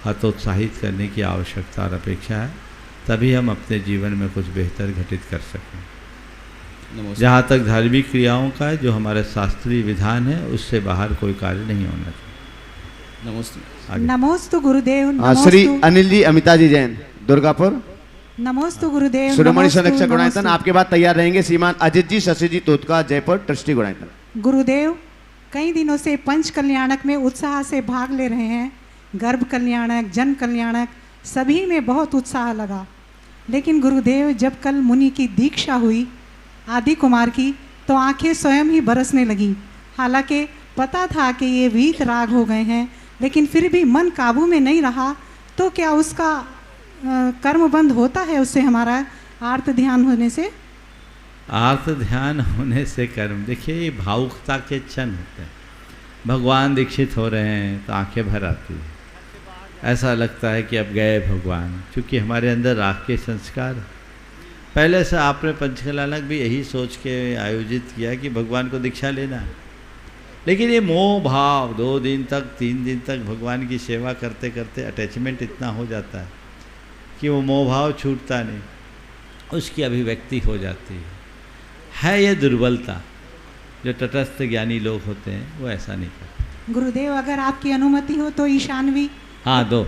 हतोत्साहित करने की आवश्यकता और अपेक्षा है, तभी हम अपने जीवन में कुछ बेहतर घटित कर सकें। जहाँ तक धार्मिक क्रियाओं का है, जो हमारा शास्त्रीय विधान है, उससे बाहर कोई कार्य नहीं होना चाहिए। नमोस्तु गुरुदेव। श्री अनिल जी अमिता जी जैन दुर्गापुर। नमोस्तु गुरुदेव। शिरोमणि संरक्षक गुणायतन। आपके बाद तैयार रहेंगे श्रीमान अजित जी शशि जी तोतका जयपुर, ट्रस्टी गुणायतन। गुरुदेव, कई दिनों से पंच कल्याणक में उत्साह से भाग ले रहे हैं। गर्भ कल्याणक, जन कल्याणक, सभी में बहुत उत्साह लगा। लेकिन गुरुदेव, जब कल मुनि की दीक्षा हुई आदि कुमार की, तो आंखें स्वयं ही बरसने लगी। हालांकि पता था कि ये वीत राग हो गए हैं, लेकिन फिर भी मन काबू में नहीं रहा। तो क्या उसका कर्म बंद होता है उससे, हमारा आर्त ध्यान होने से? आर्त ध्यान होने से कर्म, देखिए ये भावुकता के क्षण होते हैं। भगवान दीक्षित हो रहे हैं तो आंखें भर आती है, ऐसा लगता है कि अब गए भगवान, क्योंकि हमारे अंदर राग के संस्कार। पहले से आपने पंचकल्याणक भी यही सोच के आयोजित किया कि भगवान को दीक्षा लेना है, लेकिन ये मोह भाव 2 दिन तक 3 दिन तक भगवान की सेवा करते करते अटैचमेंट इतना हो जाता है कि वो मोह भाव छूटता नहीं, उसकी अभिव्यक्ति हो जाती है। ये दुर्बलता, जो तटस्थ ज्ञानी लोग होते हैं वो ऐसा नहीं करते। गुरुदेव अगर आपकी अनुमति हो तो ईशानवी। हाँ दो।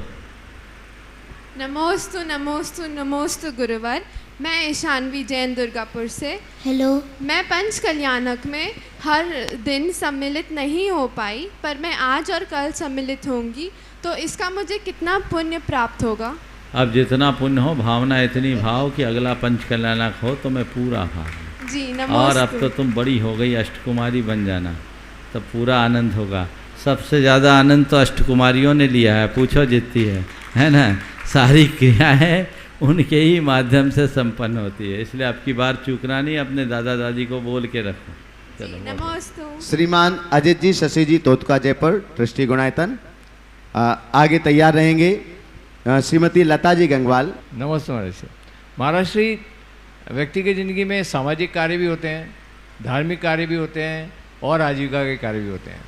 नमोस्तु नमोस्तु नमोस्तु गुरुवर। मैं ईशानवी जैन दुर्गापुर से। हेलो। मैं पंच कल्याणक में हर दिन सम्मिलित नहीं हो पाई, पर मैं आज और कल सम्मिलित होंगी, तो इसका मुझे कितना पुण्य प्राप्त होगा? अब जितना पुण्य हो, भावना इतनी भाव कि अगला पंच कल्याणक हो तो मैं पूरा भाव। जी नमोस्तु। और अब तो तुम बड़ी हो गई, अष्टकुमारी बन जाना, तब पूरा आनंद होगा। सबसे ज़्यादा आनंद तो अष्टकुमारियों ने लिया है, पूछो जितती है ना। सारी क्रियाएं उनके ही माध्यम से संपन्न होती है, इसलिए आपकी बार चूकना नहीं, अपने दादा दादी को बोल के रखो। चलो नमोस्तु। श्रीमान अजित जी, शशि जी, तोतका जयपुर, ट्रस्टी गुणायतन आगे तैयार रहेंगे। श्रीमती लता जी गंगवाल। नमस्ते महाराज श्री। महाराज श्री, व्यक्ति की ज़िंदगी में सामाजिक कार्य भी होते हैं, धार्मिक कार्य भी होते हैं और आजीविका के कार्य भी होते हैं।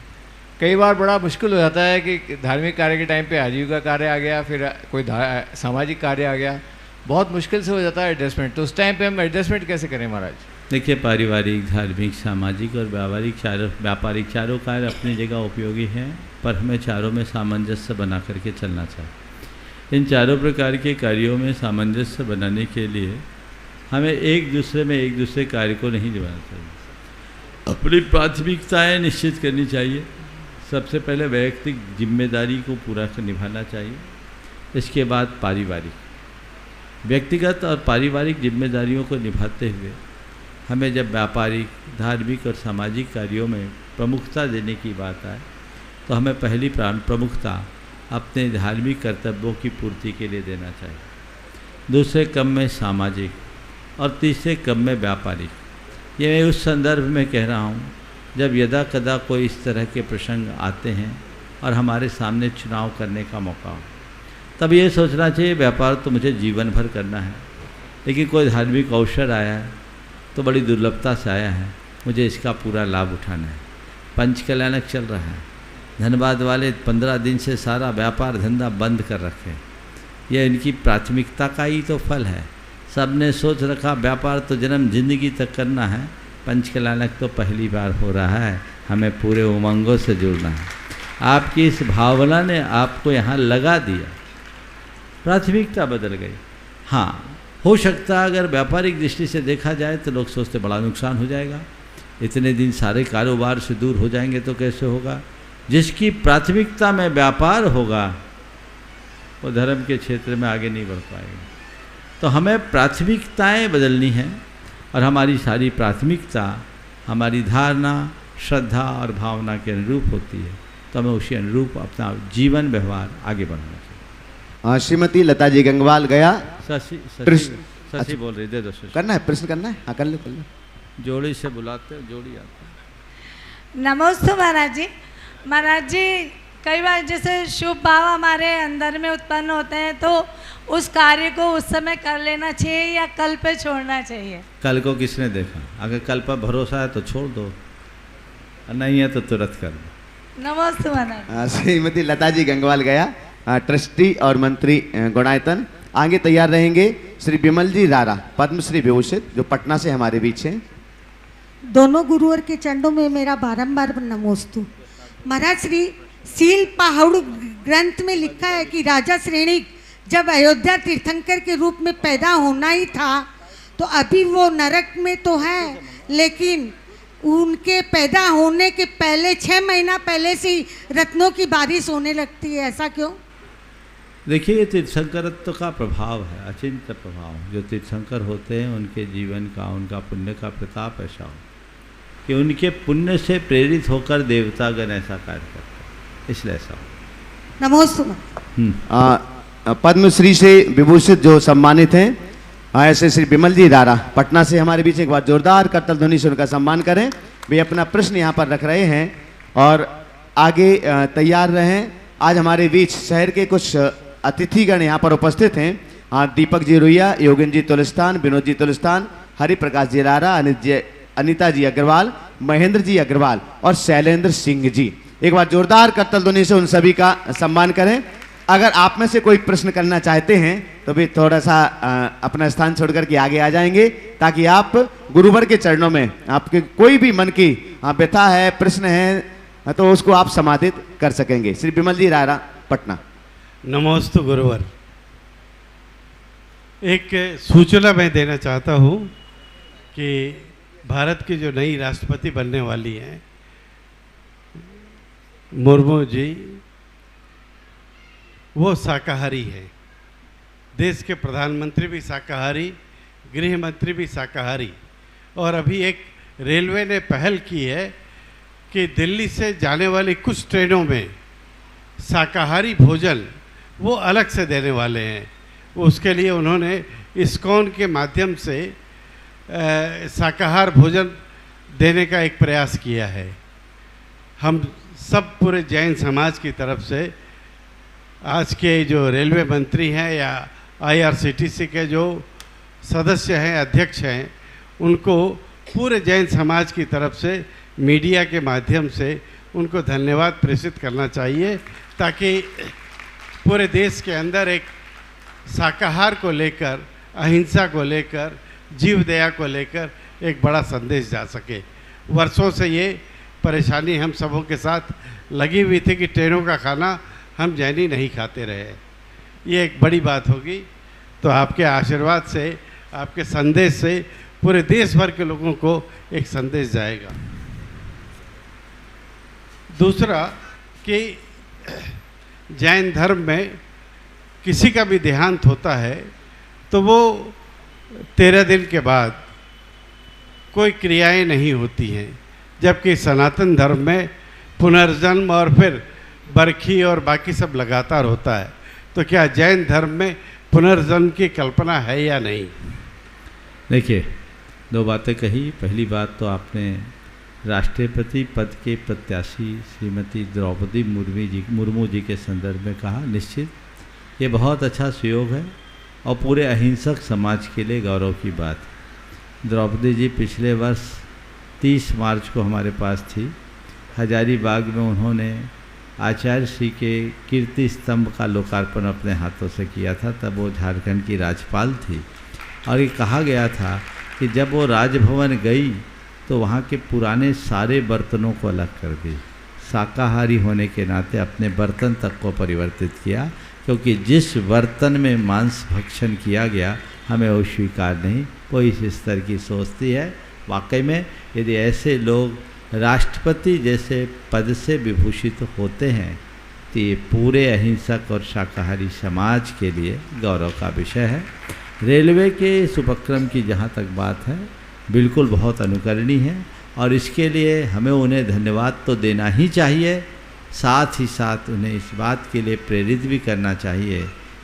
कई बार बड़ा मुश्किल हो जाता है कि धार्मिक कार्य के टाइम पे आजीविका कार्य आ गया, फिर कोई सामाजिक कार्य आ गया, बहुत मुश्किल से हो जाता है एडजस्टमेंट। तो उस टाइम पे हम एडजस्टमेंट कैसे करें महाराज? देखिए, पारिवारिक, धार्मिक, सामाजिक और व्यापारिक चारों कार्य अपनी जगह उपयोगी हैं, पर हमें चारों में सामंजस्य बना करके चलना चाहिए। इन चारों प्रकार के कार्यों में सामंजस्य बनाने के लिए हमें एक दूसरे कार्य को नहीं निभाना चाहिए। अपनी प्राथमिकताएं निश्चित करनी चाहिए। सबसे पहले वैयक्तिक जिम्मेदारी को पूरा कर निभाना चाहिए, इसके बाद पारिवारिक। व्यक्तिगत और पारिवारिक जिम्मेदारियों को निभाते हुए हमें जब व्यापारिक, धार्मिक और सामाजिक कार्यों में प्रमुखता देने की बात आए तो हमें पहली प्रमुखता अपने धार्मिक कर्तव्यों की पूर्ति के लिए देना चाहिए, दूसरे क्रम में सामाजिक और तीसरे क्रम में व्यापारिक। ये मैं उस संदर्भ में कह रहा हूँ जब यदा कदा कोई इस तरह के प्रसंग आते हैं और हमारे सामने चुनाव करने का मौका हो, तब ये सोचना चाहिए व्यापार तो मुझे जीवन भर करना है, लेकिन कोई धार्मिक अवसर आया है तो बड़ी दुर्लभता से आया है, मुझे इसका पूरा लाभ उठाना है। पंच कल्याणक चल रहा है, धनबाद वाले 15 दिन से सारा व्यापार धंधा बंद कर रखे, यह इनकी प्राथमिकता का ही तो फल है। सब ने सोच रखा व्यापार तो जन्म जिंदगी तक करना है, पंच कल्याणक तो पहली बार हो रहा है, हमें पूरे उमंगों से जुड़ना है। आपकी इस भावना ने आपको यहाँ लगा दिया, प्राथमिकता बदल गई। हाँ, हो सकता है अगर व्यापारिक दृष्टि से देखा जाए तो लोग सोचते बड़ा नुकसान हो जाएगा, इतने दिन सारे कारोबार से दूर हो जाएंगे तो कैसे होगा। जिसकी प्राथमिकता में व्यापार होगा वो धर्म के क्षेत्र में आगे नहीं बढ़ पाएगा। तो हमें प्राथमिकताएं बदलनी हैं और हमारी सारी प्राथमिकता हमारी धारणा, श्रद्धा और भावना के अनुरूप होती है, तो हमें उसी अनुरूप अपना जीवन व्यवहार आगे बढ़ाना चाहिए। श्रीमती लता जी गंगवाल गया। शशि बोल रही, दे दो शशि। करना है, प्रश्न करना है? हाँ कर लो। जोड़ी से बुलाते हो, जोड़ी आते। नमस्ते महाराज जी। महाराज जी, कई बार जैसे शुभ भाव हमारे अंदर में उत्पन्न होते हैं तो उस कार्य को उस समय कर लेना चाहिए या कल पे छोड़ना चाहिए? कल को किसने देखा? अगर कल पर भरोसा है तो छोड़ दो, और नहीं है तो तुरंत कर दो। नमस्ते महाराज। श्रीमती लता जी गंगवाल गया, ट्रस्टी और मंत्री गुणायतन। आगे तैयार रहेंगे श्री बिमल जी रारा, पद्मश्री विभूषित, जो पटना से हमारे बीच हैं। दोनों गुरुवर के चरणों में मेरा बारंबार नमोस्तु। महाराज श्री, सील पहाड़ ग्रंथ में लिखा है कि राजा श्रेणिक जब अयोध्या तीर्थंकर के रूप में पैदा होना ही था तो अभी वो नरक में तो है, लेकिन उनके पैदा होने के पहले 6 महीना पहले से ही रत्नों की बारिश होने लगती है, ऐसा क्यों? देखिए, ये तीर्थंकरत्व का प्रभाव है, अचिंत्य प्रभाव। जो तीर्थंकर होते हैं उनके जीवन का, उनका पुण्य का प्रताप ऐसा हो कि उनके पुण्य से प्रेरित होकर देवतागण ऐसा कार्य करते हैं, इसलिए ऐसा हो। नमोस्तु। पद्मश्री से विभूषित जो सम्मानित हैं ऐसे श्री बिमल जी रारा, पटना से हमारे बीच, एक बार जोरदार करतल ध्वनि से उनका सम्मान करें। वे अपना प्रश्न यहाँ पर रख रहे हैं और आगे तैयार रहें। आज हमारे बीच शहर के कुछ अतिथिगण यहाँ पर उपस्थित हैं। दीपक जी रुइया, योगेंद्र जी तुलस्तान, विनोद जी तुलस्तान, हरि प्रकाश जी रारा, अनिता जी अग्रवाल, महेंद्र जी अग्रवाल और शैलेंद्र सिंह जी। एक बार जोरदार करतल ध्वनि से उन सभी का सम्मान करें। अगर आप में से कोई प्रश्न करना चाहते हैं तो भी थोड़ा सा अपना स्थान छोड़कर के आगे आ जाएंगे, ताकि आप गुरुवर के चरणों में आपके कोई भी मन की व्यथा है, प्रश्न है, तो उसको आप समाधित कर सकेंगे। श्री विमल जी रायरा, पटना। नमोस्तु गुरुवर। एक सूचना मैं देना चाहता हूँ कि भारत की जो नई राष्ट्रपति बनने वाली हैं मुर्मू जी, वो शाकाहारी है। देश के प्रधानमंत्री भी शाकाहारी, गृह मंत्री भी शाकाहारी। और अभी एक रेलवे ने पहल की है कि दिल्ली से जाने वाली कुछ ट्रेनों में शाकाहारी भोजन वो अलग से देने वाले हैं। उसके लिए उन्होंने इस्कॉन के माध्यम से शाकाहार भोजन देने का एक प्रयास किया है। हम सब पूरे जैन समाज की तरफ से आज के जो रेलवे मंत्री हैं या IRCTC के जो सदस्य हैं, अध्यक्ष हैं, उनको पूरे जैन समाज की तरफ से मीडिया के माध्यम से उनको धन्यवाद प्रेषित करना चाहिए, ताकि पूरे देश के अंदर एक शाकाहार को लेकर, अहिंसा को लेकर, जीव दया को लेकर एक बड़ा संदेश जा सके। वर्षों से ये परेशानी हम सबों के साथ लगी हुई थी कि ट्रेनों का खाना हम जैनी नहीं खाते रहे। ये एक बड़ी बात होगी। तो आपके आशीर्वाद से, आपके संदेश से पूरे देश भर के लोगों को एक संदेश जाएगा। दूसरा कि जैन धर्म में किसी का भी देहांत होता है तो वो 13 दिन के बाद कोई क्रियाएं नहीं होती हैं, जबकि सनातन धर्म में पुनर्जन्म और फिर बरखी और बाकी सब लगातार होता है। तो क्या जैन धर्म में पुनर्जन्म की कल्पना है या नहीं? देखिए, दो बातें कही। पहली बात तो आपने राष्ट्रपति पद के प्रत्याशी श्रीमती द्रौपदी मुर्मू जी के संदर्भ में कहा। निश्चित ये बहुत अच्छा सुयोग है और पूरे अहिंसक समाज के लिए गौरव की बात है। द्रौपदी जी पिछले वर्ष 30 मार्च को हमारे पास थी। हजारीबाग में उन्होंने आचार्य श्री के कीर्ति स्तंभ का लोकार्पण अपने हाथों से किया था। तब वो झारखंड की राज्यपाल थी और ये कहा गया था कि जब वो राजभवन गई तो वहाँ के पुराने सारे बर्तनों को अलग कर दी। शाकाहारी होने के नाते अपने बर्तन तक को परिवर्तित किया, क्योंकि जिस बर्तन में मांस भक्षण किया गया हमें वो स्वीकार नहीं। वो इस स्तर की सोचती है। वाकई में यदि ऐसे लोग राष्ट्रपति जैसे पद से विभूषित होते हैं तो ये पूरे अहिंसक और शाकाहारी समाज के लिए गौरव का विषय है। रेलवे के इस उपक्रम की जहाँ तक बात है, बिल्कुल बहुत अनुकरणीय है और इसके लिए हमें उन्हें धन्यवाद तो देना ही चाहिए, साथ ही साथ उन्हें इस बात के लिए प्रेरित भी करना चाहिए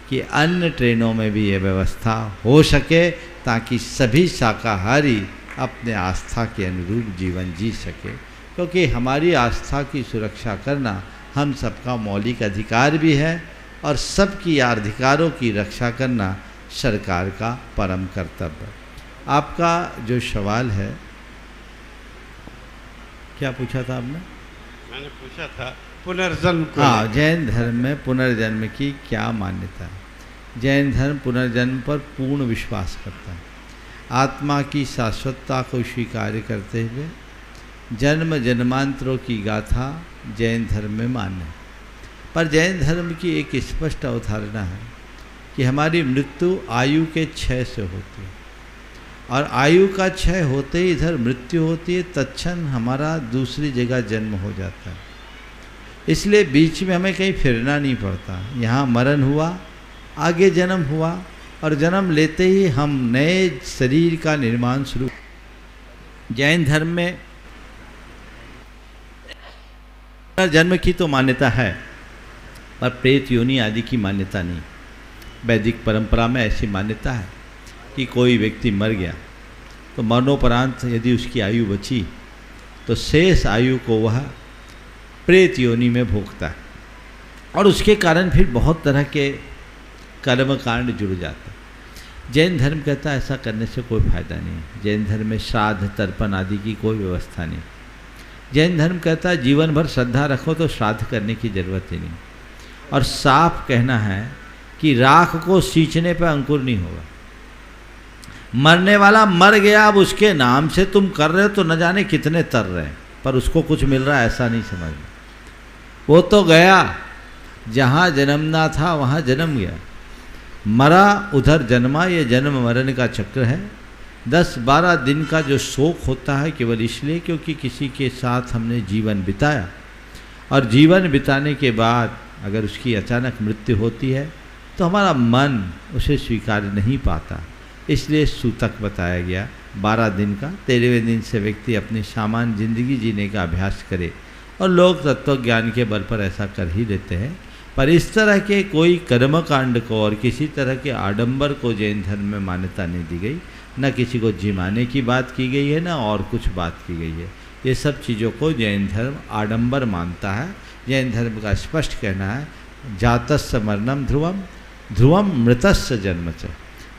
कि अन्य ट्रेनों में भी ये व्यवस्था हो सके, ताकि सभी शाकाहारी अपने आस्था के अनुरूप जीवन जी सके। क्योंकि हमारी आस्था की सुरक्षा करना हम सबका मौलिक अधिकार भी है और सबकी अधिकारों की रक्षा करना सरकार का परम कर्तव्य। आपका जो सवाल है, क्या पूछा था आपने? मैंने पूछा था पुनर्जन्म को। हाँ, जैन धर्म में पुनर्जन्म की क्या मान्यता है? जैन धर्म पुनर्जन्म पर पूर्ण विश्वास करता है। आत्मा की शाश्वतता को स्वीकार करते हुए जन्म जन्मांतरों की गाथा जैन धर्म में मान्य है। पर जैन धर्म की एक स्पष्ट अवधारणा है कि हमारी मृत्यु आयु के क्षय से होती है और आयु का क्षय होते ही इधर मृत्यु होती है, तत्क्षण हमारा दूसरी जगह जन्म हो जाता है। इसलिए बीच में हमें कहीं फिरना नहीं पड़ता। यहाँ मरण हुआ, आगे जन्म हुआ और जन्म लेते ही हम नए शरीर का निर्माण शुरू। जैन धर्म में जन्म की तो मान्यता है, पर प्रेत योनि आदि की मान्यता नहीं। वैदिक परंपरा में ऐसी मान्यता है कि कोई व्यक्ति मर गया तो मरणोपरांत यदि उसकी आयु बची तो शेष आयु को वह प्रेत योनि में भोगता है और उसके कारण फिर बहुत तरह के कर्मकांड जुड़ जाते हैं। जैन धर्म कहता है ऐसा करने से कोई फायदा नहीं। जैन धर्म में श्राद्ध तर्पण आदि की कोई व्यवस्था नहीं। जैन धर्म कहता है जीवन भर श्रद्धा रखो तो श्राद्ध करने की जरूरत ही नहीं। और साफ कहना है कि राख को सींचने पर अंकुर नहीं होगा। मरने वाला मर गया, अब उसके नाम से तुम कर रहे हो तो न जाने कितने तर रहे हैं, पर उसको कुछ मिल रहा है ऐसा नहीं समझना। वो तो गया, जहाँ जन्मना था वहाँ जन्म गया, मरा उधर जन्मा, ये जन्म मरण का चक्र है। 10-12 दिन का जो शोक होता है केवल इसलिए क्योंकि किसी के साथ हमने जीवन बिताया, और जीवन बिताने के बाद अगर उसकी अचानक मृत्यु होती है तो हमारा मन उसे स्वीकार नहीं पाता। इसलिए सूतक बताया गया 12 दिन का। 13वें दिन से व्यक्ति अपनी सामान्य जिंदगी जीने का अभ्यास करे, और लोग तत्व ज्ञान के बल पर ऐसा कर ही लेते हैं। पर इस तरह के कोई कर्मकांड को और किसी तरह के आडंबर को जैन धर्म में मान्यता नहीं दी गई, न किसी को जिमाने की बात की गई है, न और कुछ बात की गई है। ये सब चीज़ों को जैन धर्म आडंबर मानता है। जैन धर्म का स्पष्ट कहना है, जातस्य मरणम ध्रुवम, ध्रुवम मृतस्य जन्म च।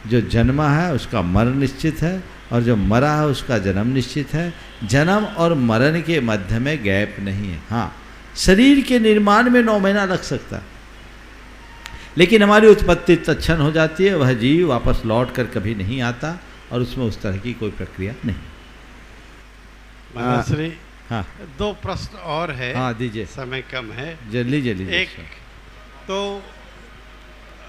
जो जन्मा है उसका मरण निश्चित है, और जो मरा है उसका जन्म निश्चित है। जन्म और मरण के मध्य में गैप नहीं है। हाँ, शरीर के निर्माण में 9 महीना लग सकता है, लेकिन हमारी उत्पत्ति तत्क्षण हो जाती है। वह जीव वापस लौट कर कभी नहीं आता, और उसमें उस तरह की कोई प्रक्रिया नहीं। महाराज, हाँ, 2 प्रश्न और है। हाँ दीजिए, समय कम है। जल्दी जल्दी। एक तो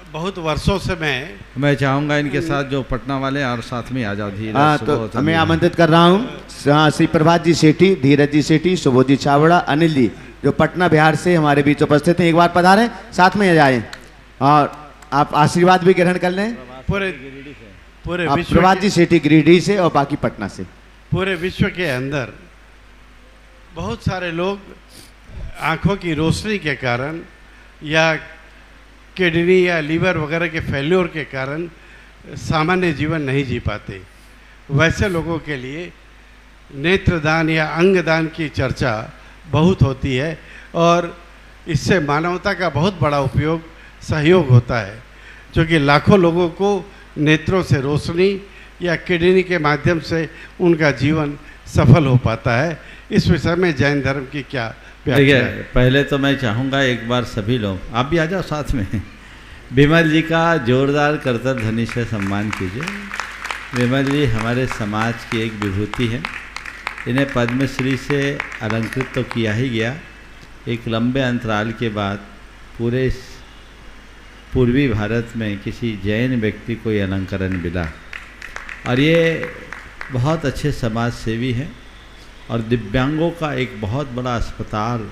बहुत वर्षों से मैं चाहूँगा इनके साथ जो पटना वाले और साथ में आ जाओ धीरज। हाँ, तो मैं आमंत्रित कर रहा हूँ श्री प्रभात जी सेठी, धीरज जी सेठी, सुबोध जी छावड़ा, अनिल जी जो पटना बिहार से हमारे बीच उपस्थित हैं। एक बार पधारें, साथ में आ जाएं और आप आशीर्वाद भी ग्रहण कर लें। पूरे प्रभात जी सेठी गिरिडीह से और बाकी पटना से। पूरे विश्व के अंदर बहुत सारे लोग आँखों की रोशनी के कारण या किडनी या लीवर वगैरह के फेल्योर के कारण सामान्य जीवन नहीं जी पाते। वैसे लोगों के लिए नेत्रदान या अंगदान की चर्चा बहुत होती है, और इससे मानवता का बहुत बड़ा उपयोग सहयोग होता है, क्योंकि लाखों लोगों को नेत्रों से रोशनी या किडनी के माध्यम से उनका जीवन सफल हो पाता है। इस विषय में जैन धर्म की क्या व्याख्या है? पहले तो मैं चाहूँगा एक बार सभी लोग, आप भी आ जाओ साथ में, विमल जी का जोरदार करतल ध्वनि से सम्मान कीजिए। विमल जी हमारे समाज की एक विभूति है। इन्हें पद्मश्री से अलंकृत तो किया ही गया, एक लंबे अंतराल के बाद पूरे पूर्वी भारत में किसी जैन व्यक्ति को ये अलंकरण मिला, और ये बहुत अच्छे समाज सेवी हैं, और दिव्यांगों का एक बहुत बड़ा अस्पताल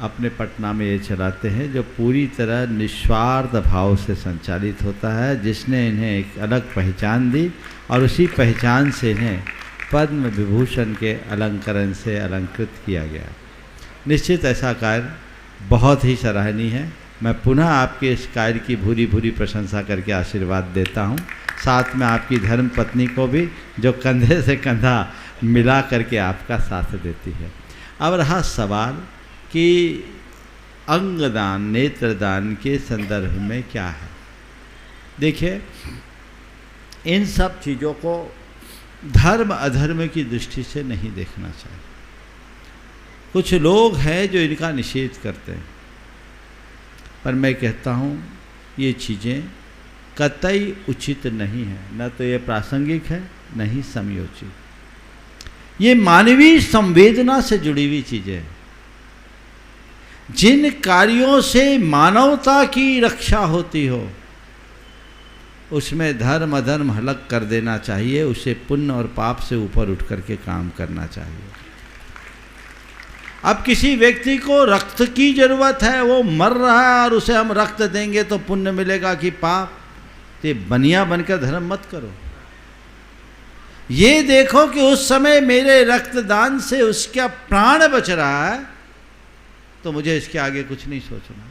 अपने पटना में ये चलाते हैं, जो पूरी तरह निस्वार्थ भाव से संचालित होता है, जिसने इन्हें एक अलग पहचान दी, और उसी पहचान से इन्हें पद्म विभूषण के अलंकरण से अलंकृत किया गया। निश्चित ऐसा कार्य बहुत ही सराहनीय है। मैं पुनः आपके इस कार्य की भूरी भूरी प्रशंसा करके आशीर्वाद देता हूँ, साथ में आपकी धर्म पत्नी को भी, जो कंधे से कंधा मिला करके आपका साथ देती है। अब रहा सवाल कि अंगदान, नेत्रदान के संदर्भ में क्या है। देखिए, इन सब चीज़ों को धर्म अधर्म की दृष्टि से नहीं देखना चाहिए। कुछ लोग हैं जो इनका निषेध करते हैं, पर मैं कहता हूँ ये चीज़ें कतई उचित नहीं है, न तो ये प्रासंगिक है न ही समयोचित। ये मानवीय संवेदना से जुड़ी हुई चीज़ें हैं। जिन कार्यों से मानवता की रक्षा होती हो उसमें धर्म अधर्म हलक कर देना चाहिए, उसे पुण्य और पाप से ऊपर उठ करके काम करना चाहिए। अब किसी व्यक्ति को रक्त की जरूरत है, वो मर रहा है और उसे हम रक्त देंगे तो पुण्य मिलेगा कि पाप, तो बनिया बनकर धर्म मत करो। ये देखो कि उस समय मेरे रक्तदान से उसका प्राण बच रहा है, तो मुझे इसके आगे कुछ नहीं सोचना।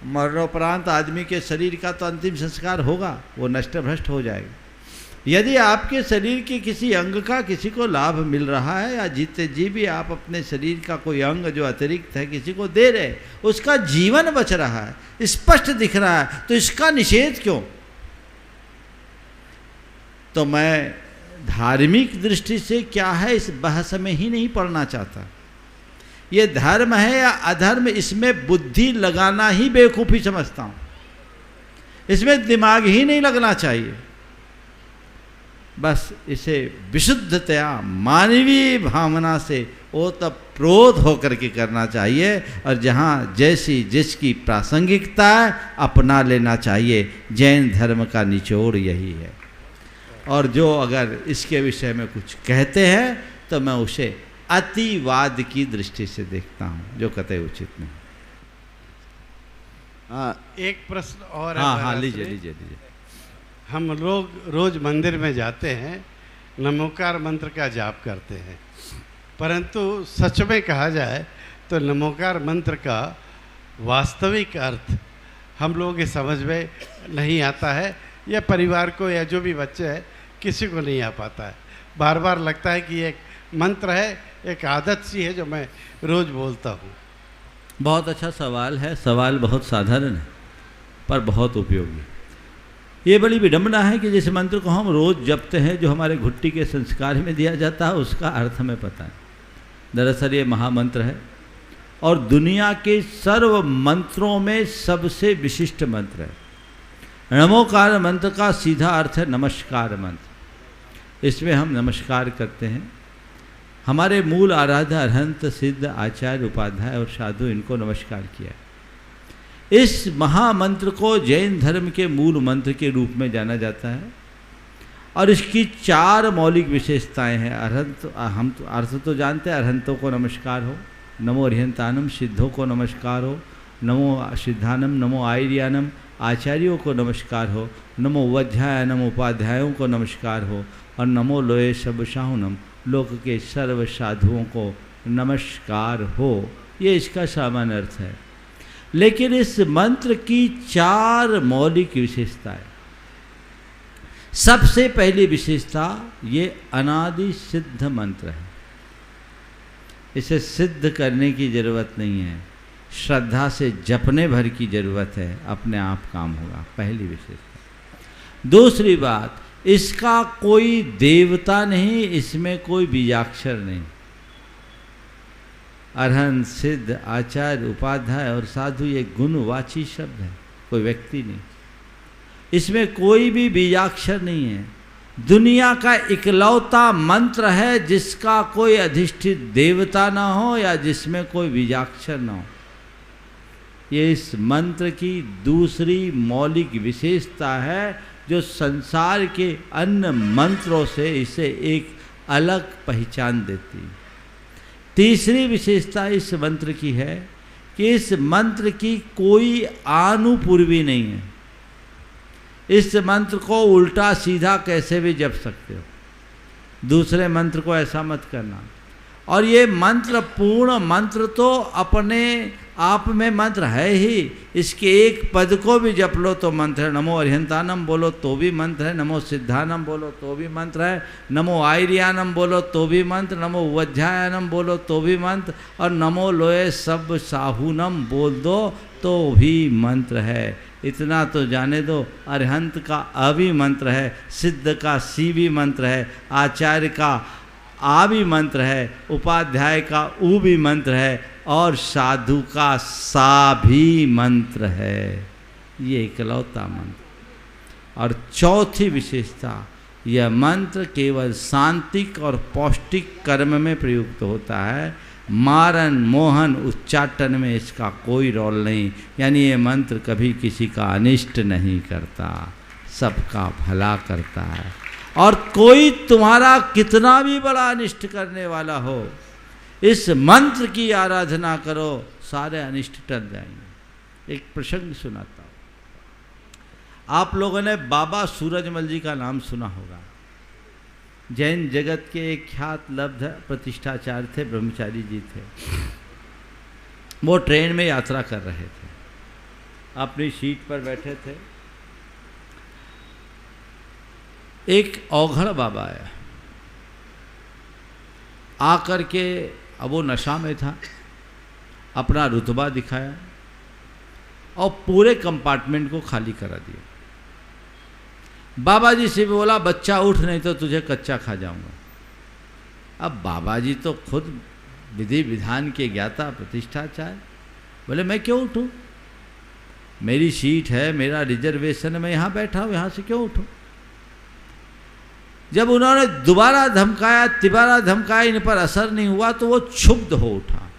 मरणोपरांत आदमी के शरीर का तो अंतिम संस्कार होगा, वो नष्ट भ्रष्ट हो जाएगा। यदि आपके शरीर के किसी अंग का किसी को लाभ मिल रहा है, या जीते जी भी आप अपने शरीर का कोई अंग जो अतिरिक्त है किसी को दे रहे, उसका जीवन बच रहा है, स्पष्ट दिख रहा है, तो इसका निषेध क्यों? तो मैं धार्मिक दृष्टि से क्या है इस बहस में ही नहीं पढ़ना चाहता। ये धर्म है या अधर्म, इसमें बुद्धि लगाना ही बेवकूफ़ी समझता हूँ। इसमें दिमाग ही नहीं लगना चाहिए। बस इसे विशुद्धतया मानवीय भावना से ओतप्रोत होकर के करना चाहिए, और जहाँ जैसी जिसकी प्रासंगिकता है अपना लेना चाहिए। जैन धर्म का निचोड़ यही है। और जो अगर इसके विषय में कुछ कहते हैं तो मैं उसे अतिवाद की दृष्टि से देखता हूँ, जो कतई उचित नहीं। एक प्रश्न और है। हाँ, लीजिए। हम लोग रोज मंदिर में जाते हैं, नमोकार मंत्र का जाप करते हैं, परंतु सच में कहा जाए तो नमोकार मंत्र का वास्तविक अर्थ हम लोगों के समझ में नहीं आता है, या परिवार को या जो भी बच्चे हैं किसी को नहीं आ पाता है। बार बार लगता है कि एक मंत्र है, एक आदत सी है जो मैं रोज़ बोलता हूँ। बहुत अच्छा सवाल है। सवाल बहुत साधारण है पर बहुत उपयोगी। ये बड़ी विडंबना है कि जिस मंत्र को हम रोज़ जपते हैं, जो हमारे घुट्टी के संस्कार में दिया जाता है, उसका अर्थ हमें पता है। दरअसल ये महामंत्र है और दुनिया के सर्व मंत्रों में सबसे विशिष्ट मंत्र है। नमोकार मंत्र का सीधा अर्थ है नमस्कार मंत्र। इसमें हम नमस्कार करते हैं। हमारे मूल आराध्य अरहंत सिद्ध आचार्य उपाध्याय और साधु, इनको नमस्कार किया। इस महामंत्र को जैन धर्म के मूल मंत्र के रूप में जाना जाता है और इसकी 4 मौलिक विशेषताएं हैं। अरहंत, हम तो अर्थ तो जानते हैं, अरहंतों को नमस्कार हो, नमो अरिहंतानम, सिद्धों को नमस्कार हो, नमो सिद्धानम, नमो आयर्यानम, आचार्यों को नमस्कार हो, नमो वध्यायनम, उपाध्यायों को नमस्कार हो, और नमो लोये सबशाहुनम, लोक के सर्व साधुओं को नमस्कार हो। ये इसका सामान्य अर्थ है। लेकिन इस मंत्र की 4 मौलिक विशेषताएं। सबसे पहली विशेषता, ये अनादि सिद्ध मंत्र है। इसे सिद्ध करने की जरूरत नहीं है, श्रद्धा से जपने भर की जरूरत है, अपने आप काम होगा। पहली विशेषता। दूसरी बात, इसका कोई देवता नहीं, इसमें कोई बीजाक्षर नहीं। अरहंत, सिद्ध, आचार्य, उपाध्याय और साधु ये गुणवाची शब्द है, कोई व्यक्ति नहीं। इसमें कोई भी बीजाक्षर नहीं है। दुनिया का इकलौता मंत्र है जिसका कोई अधिष्ठित देवता ना हो या जिसमें कोई बीजाक्षर ना हो। ये इस मंत्र की दूसरी मौलिक विशेषता है, जो संसार के अन्य मंत्रों से इसे एक अलग पहचान देती है। तीसरी विशेषता इस मंत्र की है कि इस मंत्र की कोई आनुपूर्वी नहीं है। इस मंत्र को उल्टा सीधा कैसे भी जप सकते हो, दूसरे मंत्र को ऐसा मत करना। और ये मंत्र पूर्ण मंत्र तो अपने आप में मंत्र है ही, इसके एक पद को भी जप लो तो मंत्र है। नमो अरिहंतानम बोलो तो भी मंत्र है, नमो सिद्धानम बोलो तो भी मंत्र है, नमो आयर्यानम बोलो तो भी मंत्र, नमो वध्यायनम बोलो तो भी मंत्र, और नमो लोये सब साहुनम बोल दो तो भी मंत्र है। इतना तो जाने दो, अरिहंत का अ भी मंत्र है, सिद्ध का सी भी मंत्र है, आचार्य का आ भी मंत्र है, उपाध्याय का उ भी मंत्र है, और साधु का सा भी मंत्र है। ये इकलौता मंत्र। और चौथी विशेषता, यह मंत्र केवल सांतिक और पौष्टिक कर्म में प्रयुक्त होता है। मारन, मोहन, उच्चाटन में इसका कोई रोल नहीं। यानी ये मंत्र कभी किसी का अनिष्ट नहीं करता, सबका भला करता है। और कोई तुम्हारा कितना भी बड़ा अनिष्ट करने वाला हो, इस मंत्र की आराधना करो, सारे अनिष्ट टल जाएंगे। एक प्रसंग सुनाता हूँ। आप लोगों ने बाबा सूरजमल जी का नाम सुना होगा। जैन जगत के एक ख्यात लब्ध प्रतिष्ठाचार्य थे, ब्रह्मचारी जी थे। वो ट्रेन में यात्रा कर रहे थे, अपनी सीट पर बैठे थे। एक औघड़ बाबा आया, आकर के, अब वो नशा में था, अपना रुतबा दिखाया और पूरे कंपार्टमेंट को खाली करा दिया। बाबा जी से बोला, बच्चा उठ नहीं तो तुझे कच्चा खा जाऊंगा। अब बाबा जी तो खुद विधि विधान के ज्ञाता प्रतिष्ठाचार्य। बोले मैं क्यों उठूं, मेरी सीट है, मेरा रिजर्वेशन है, मैं यहाँ बैठा हूँ, यहाँ से क्यों उठूं। जब उन्होंने दोबारा धमकाया, तिबारा धमकाया, इन पर असर नहीं हुआ तो वो क्षुब्ध हो उठा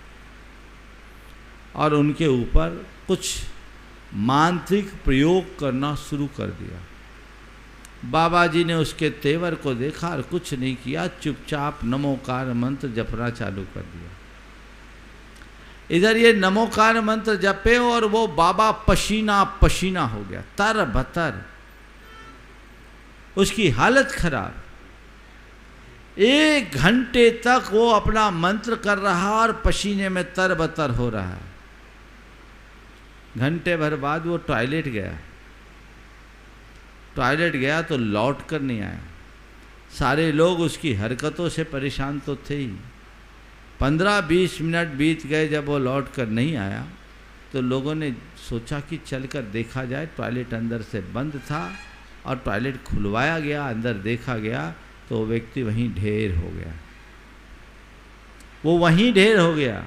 और उनके ऊपर कुछ मांत्रिक प्रयोग करना शुरू कर दिया। बाबा जी ने उसके तेवर को देखा और कुछ नहीं किया, चुपचाप नमोकार मंत्र जपना चालू कर दिया। इधर ये नमोकार मंत्र जपे और वो बाबा पसीना पसीना हो गया, तर बतर, उसकी हालत खराब। 1 घंटे तक वो अपना मंत्र कर रहा और पसीने में तर बतर हो रहा है। घंटे भर बाद वो टॉयलेट गया तो लौट कर नहीं आया। सारे लोग उसकी हरकतों से परेशान तो थे ही। 15-20 मिनट बीत गए, जब वो लौट कर नहीं आया तो लोगों ने सोचा कि चलकर देखा जाए। टॉयलेट अंदर से बंद था और टॉयलेट खुलवाया गया, अंदर देखा गया तो वो व्यक्ति वहीं ढेर हो गया, वो वहीं ढेर हो गया।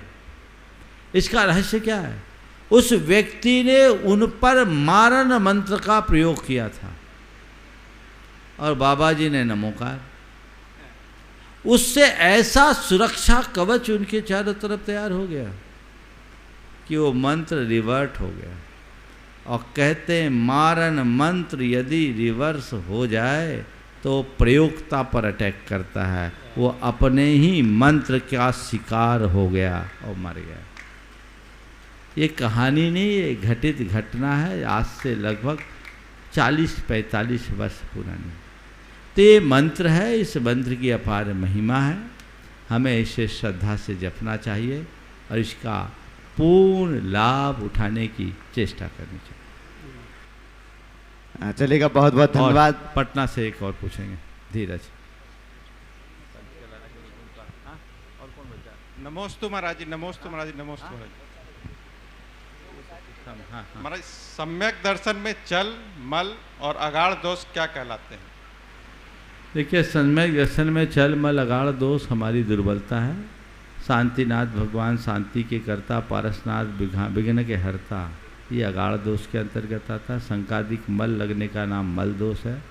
इसका रहस्य क्या है? उस व्यक्ति ने उन पर मारण मंत्र का प्रयोग किया था और बाबा जी ने नमोकार। उससे ऐसा सुरक्षा कवच उनके चारों तरफ तैयार हो गया कि वो मंत्र रिवर्ट हो गया। और कहते हैं मारण मंत्र यदि रिवर्स हो जाए तो प्रयोक्ता पर अटैक करता है, वो अपने ही मंत्र का शिकार हो गया और मर गया। ये कहानी नहीं, ये घटित घटना है, आज से लगभग 40-45 वर्ष पुरानी। तो ये मंत्र है, इस मंत्र की अपार महिमा है, हमें इसे श्रद्धा से जपना चाहिए और इसका पूर्ण लाभ उठाने की चेष्टा करनी चाहिए। चलेगा, बहुत बहुत धन्यवाद। पटना से एक और पूछेंगे, धीरज। नमोस्तु महाराज जी, नमोस्तु महाराज जी, नमोस्तु महाराज जी। महाराज सम्यक दर्शन में चल, मल और अगाड़ दोष क्या कहलाते हैं? देखिए, सम्यक दर्शन में चल, मल, अगाड़ दोष हमारी दुर्बलता है। शांतिनाथ भगवान शांति के कर्ता, पारसनाथ विघ्न के हरता, ये अगाड़ दोष के अंतर्गत आता है। संकादिक मल लगने का नाम मल दोष है।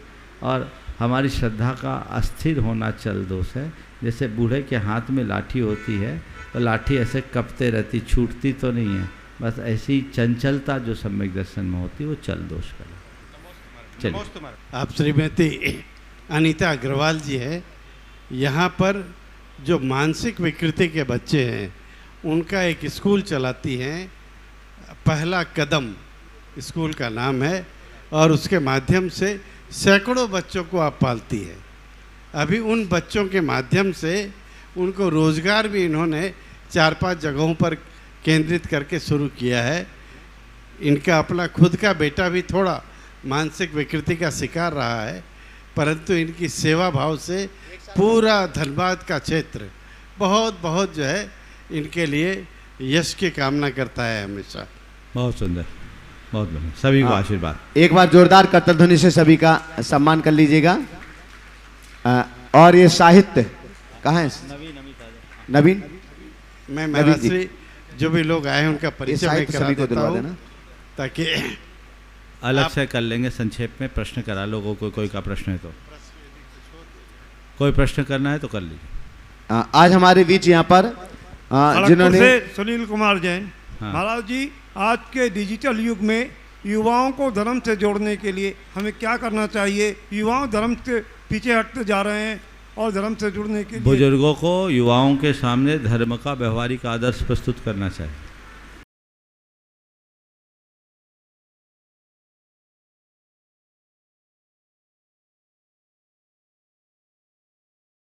और हमारी श्रद्धा का अस्थिर होना चल दोष है। जैसे बूढ़े के हाथ में लाठी होती है तो लाठी ऐसे कपते रहती, छूटती तो नहीं है, बस ऐसी चंचलता जो सम्यक दर्शन में होती है वो चल दोष का। चलिए, आप श्रीमती अनीता अग्रवाल जी है, यहाँ पर जो मानसिक विकृति के बच्चे हैं उनका एक स्कूल चलाती हैं, पहला कदम स्कूल का नाम है, और उसके माध्यम से सैकड़ों बच्चों को आप पालती है। अभी उन बच्चों के माध्यम से उनको रोज़गार भी इन्होंने 4-5 जगहों पर केंद्रित करके शुरू किया है। इनका अपना खुद का बेटा भी थोड़ा मानसिक विकृति का शिकार रहा है, परंतु इनकी सेवा भाव से पूरा धनबाद का क्षेत्र बहुत बहुत जो है इनके लिए यश की कामना करता है हमेशा। बहुत सुंदर, बहुत बढ़िया, सभी को आशीर्वाद। एक बार जोरदार करतल ध्वनि से सभी का सम्मान कर लीजिएगा। और ये साहित्य कहाँ है? नवीन, मैं महाराज जो भी लोग आए हैं उनका परिचय मैं करा देता हूं, ताकि अलग से कर लेंगे संक्षेप में। प्रश्न करा लोगों को, कोई का प्रश्न है तो, कोई प्रश्न करना है तो कर लीजिए। आज हमारे बीच यहाँ पर जिन्होंने सुनील कुमार जैन। महाराज जी, आज के डिजिटल युग में युवाओं को धर्म से जोड़ने के लिए हमें क्या करना चाहिए? युवाओं धर्म से पीछे हटते जा रहे हैं और धर्म से जुड़ने के लिए बुजुर्गों को युवाओं के सामने धर्म का व्यवहारिक आदर्श प्रस्तुत करना चाहिए।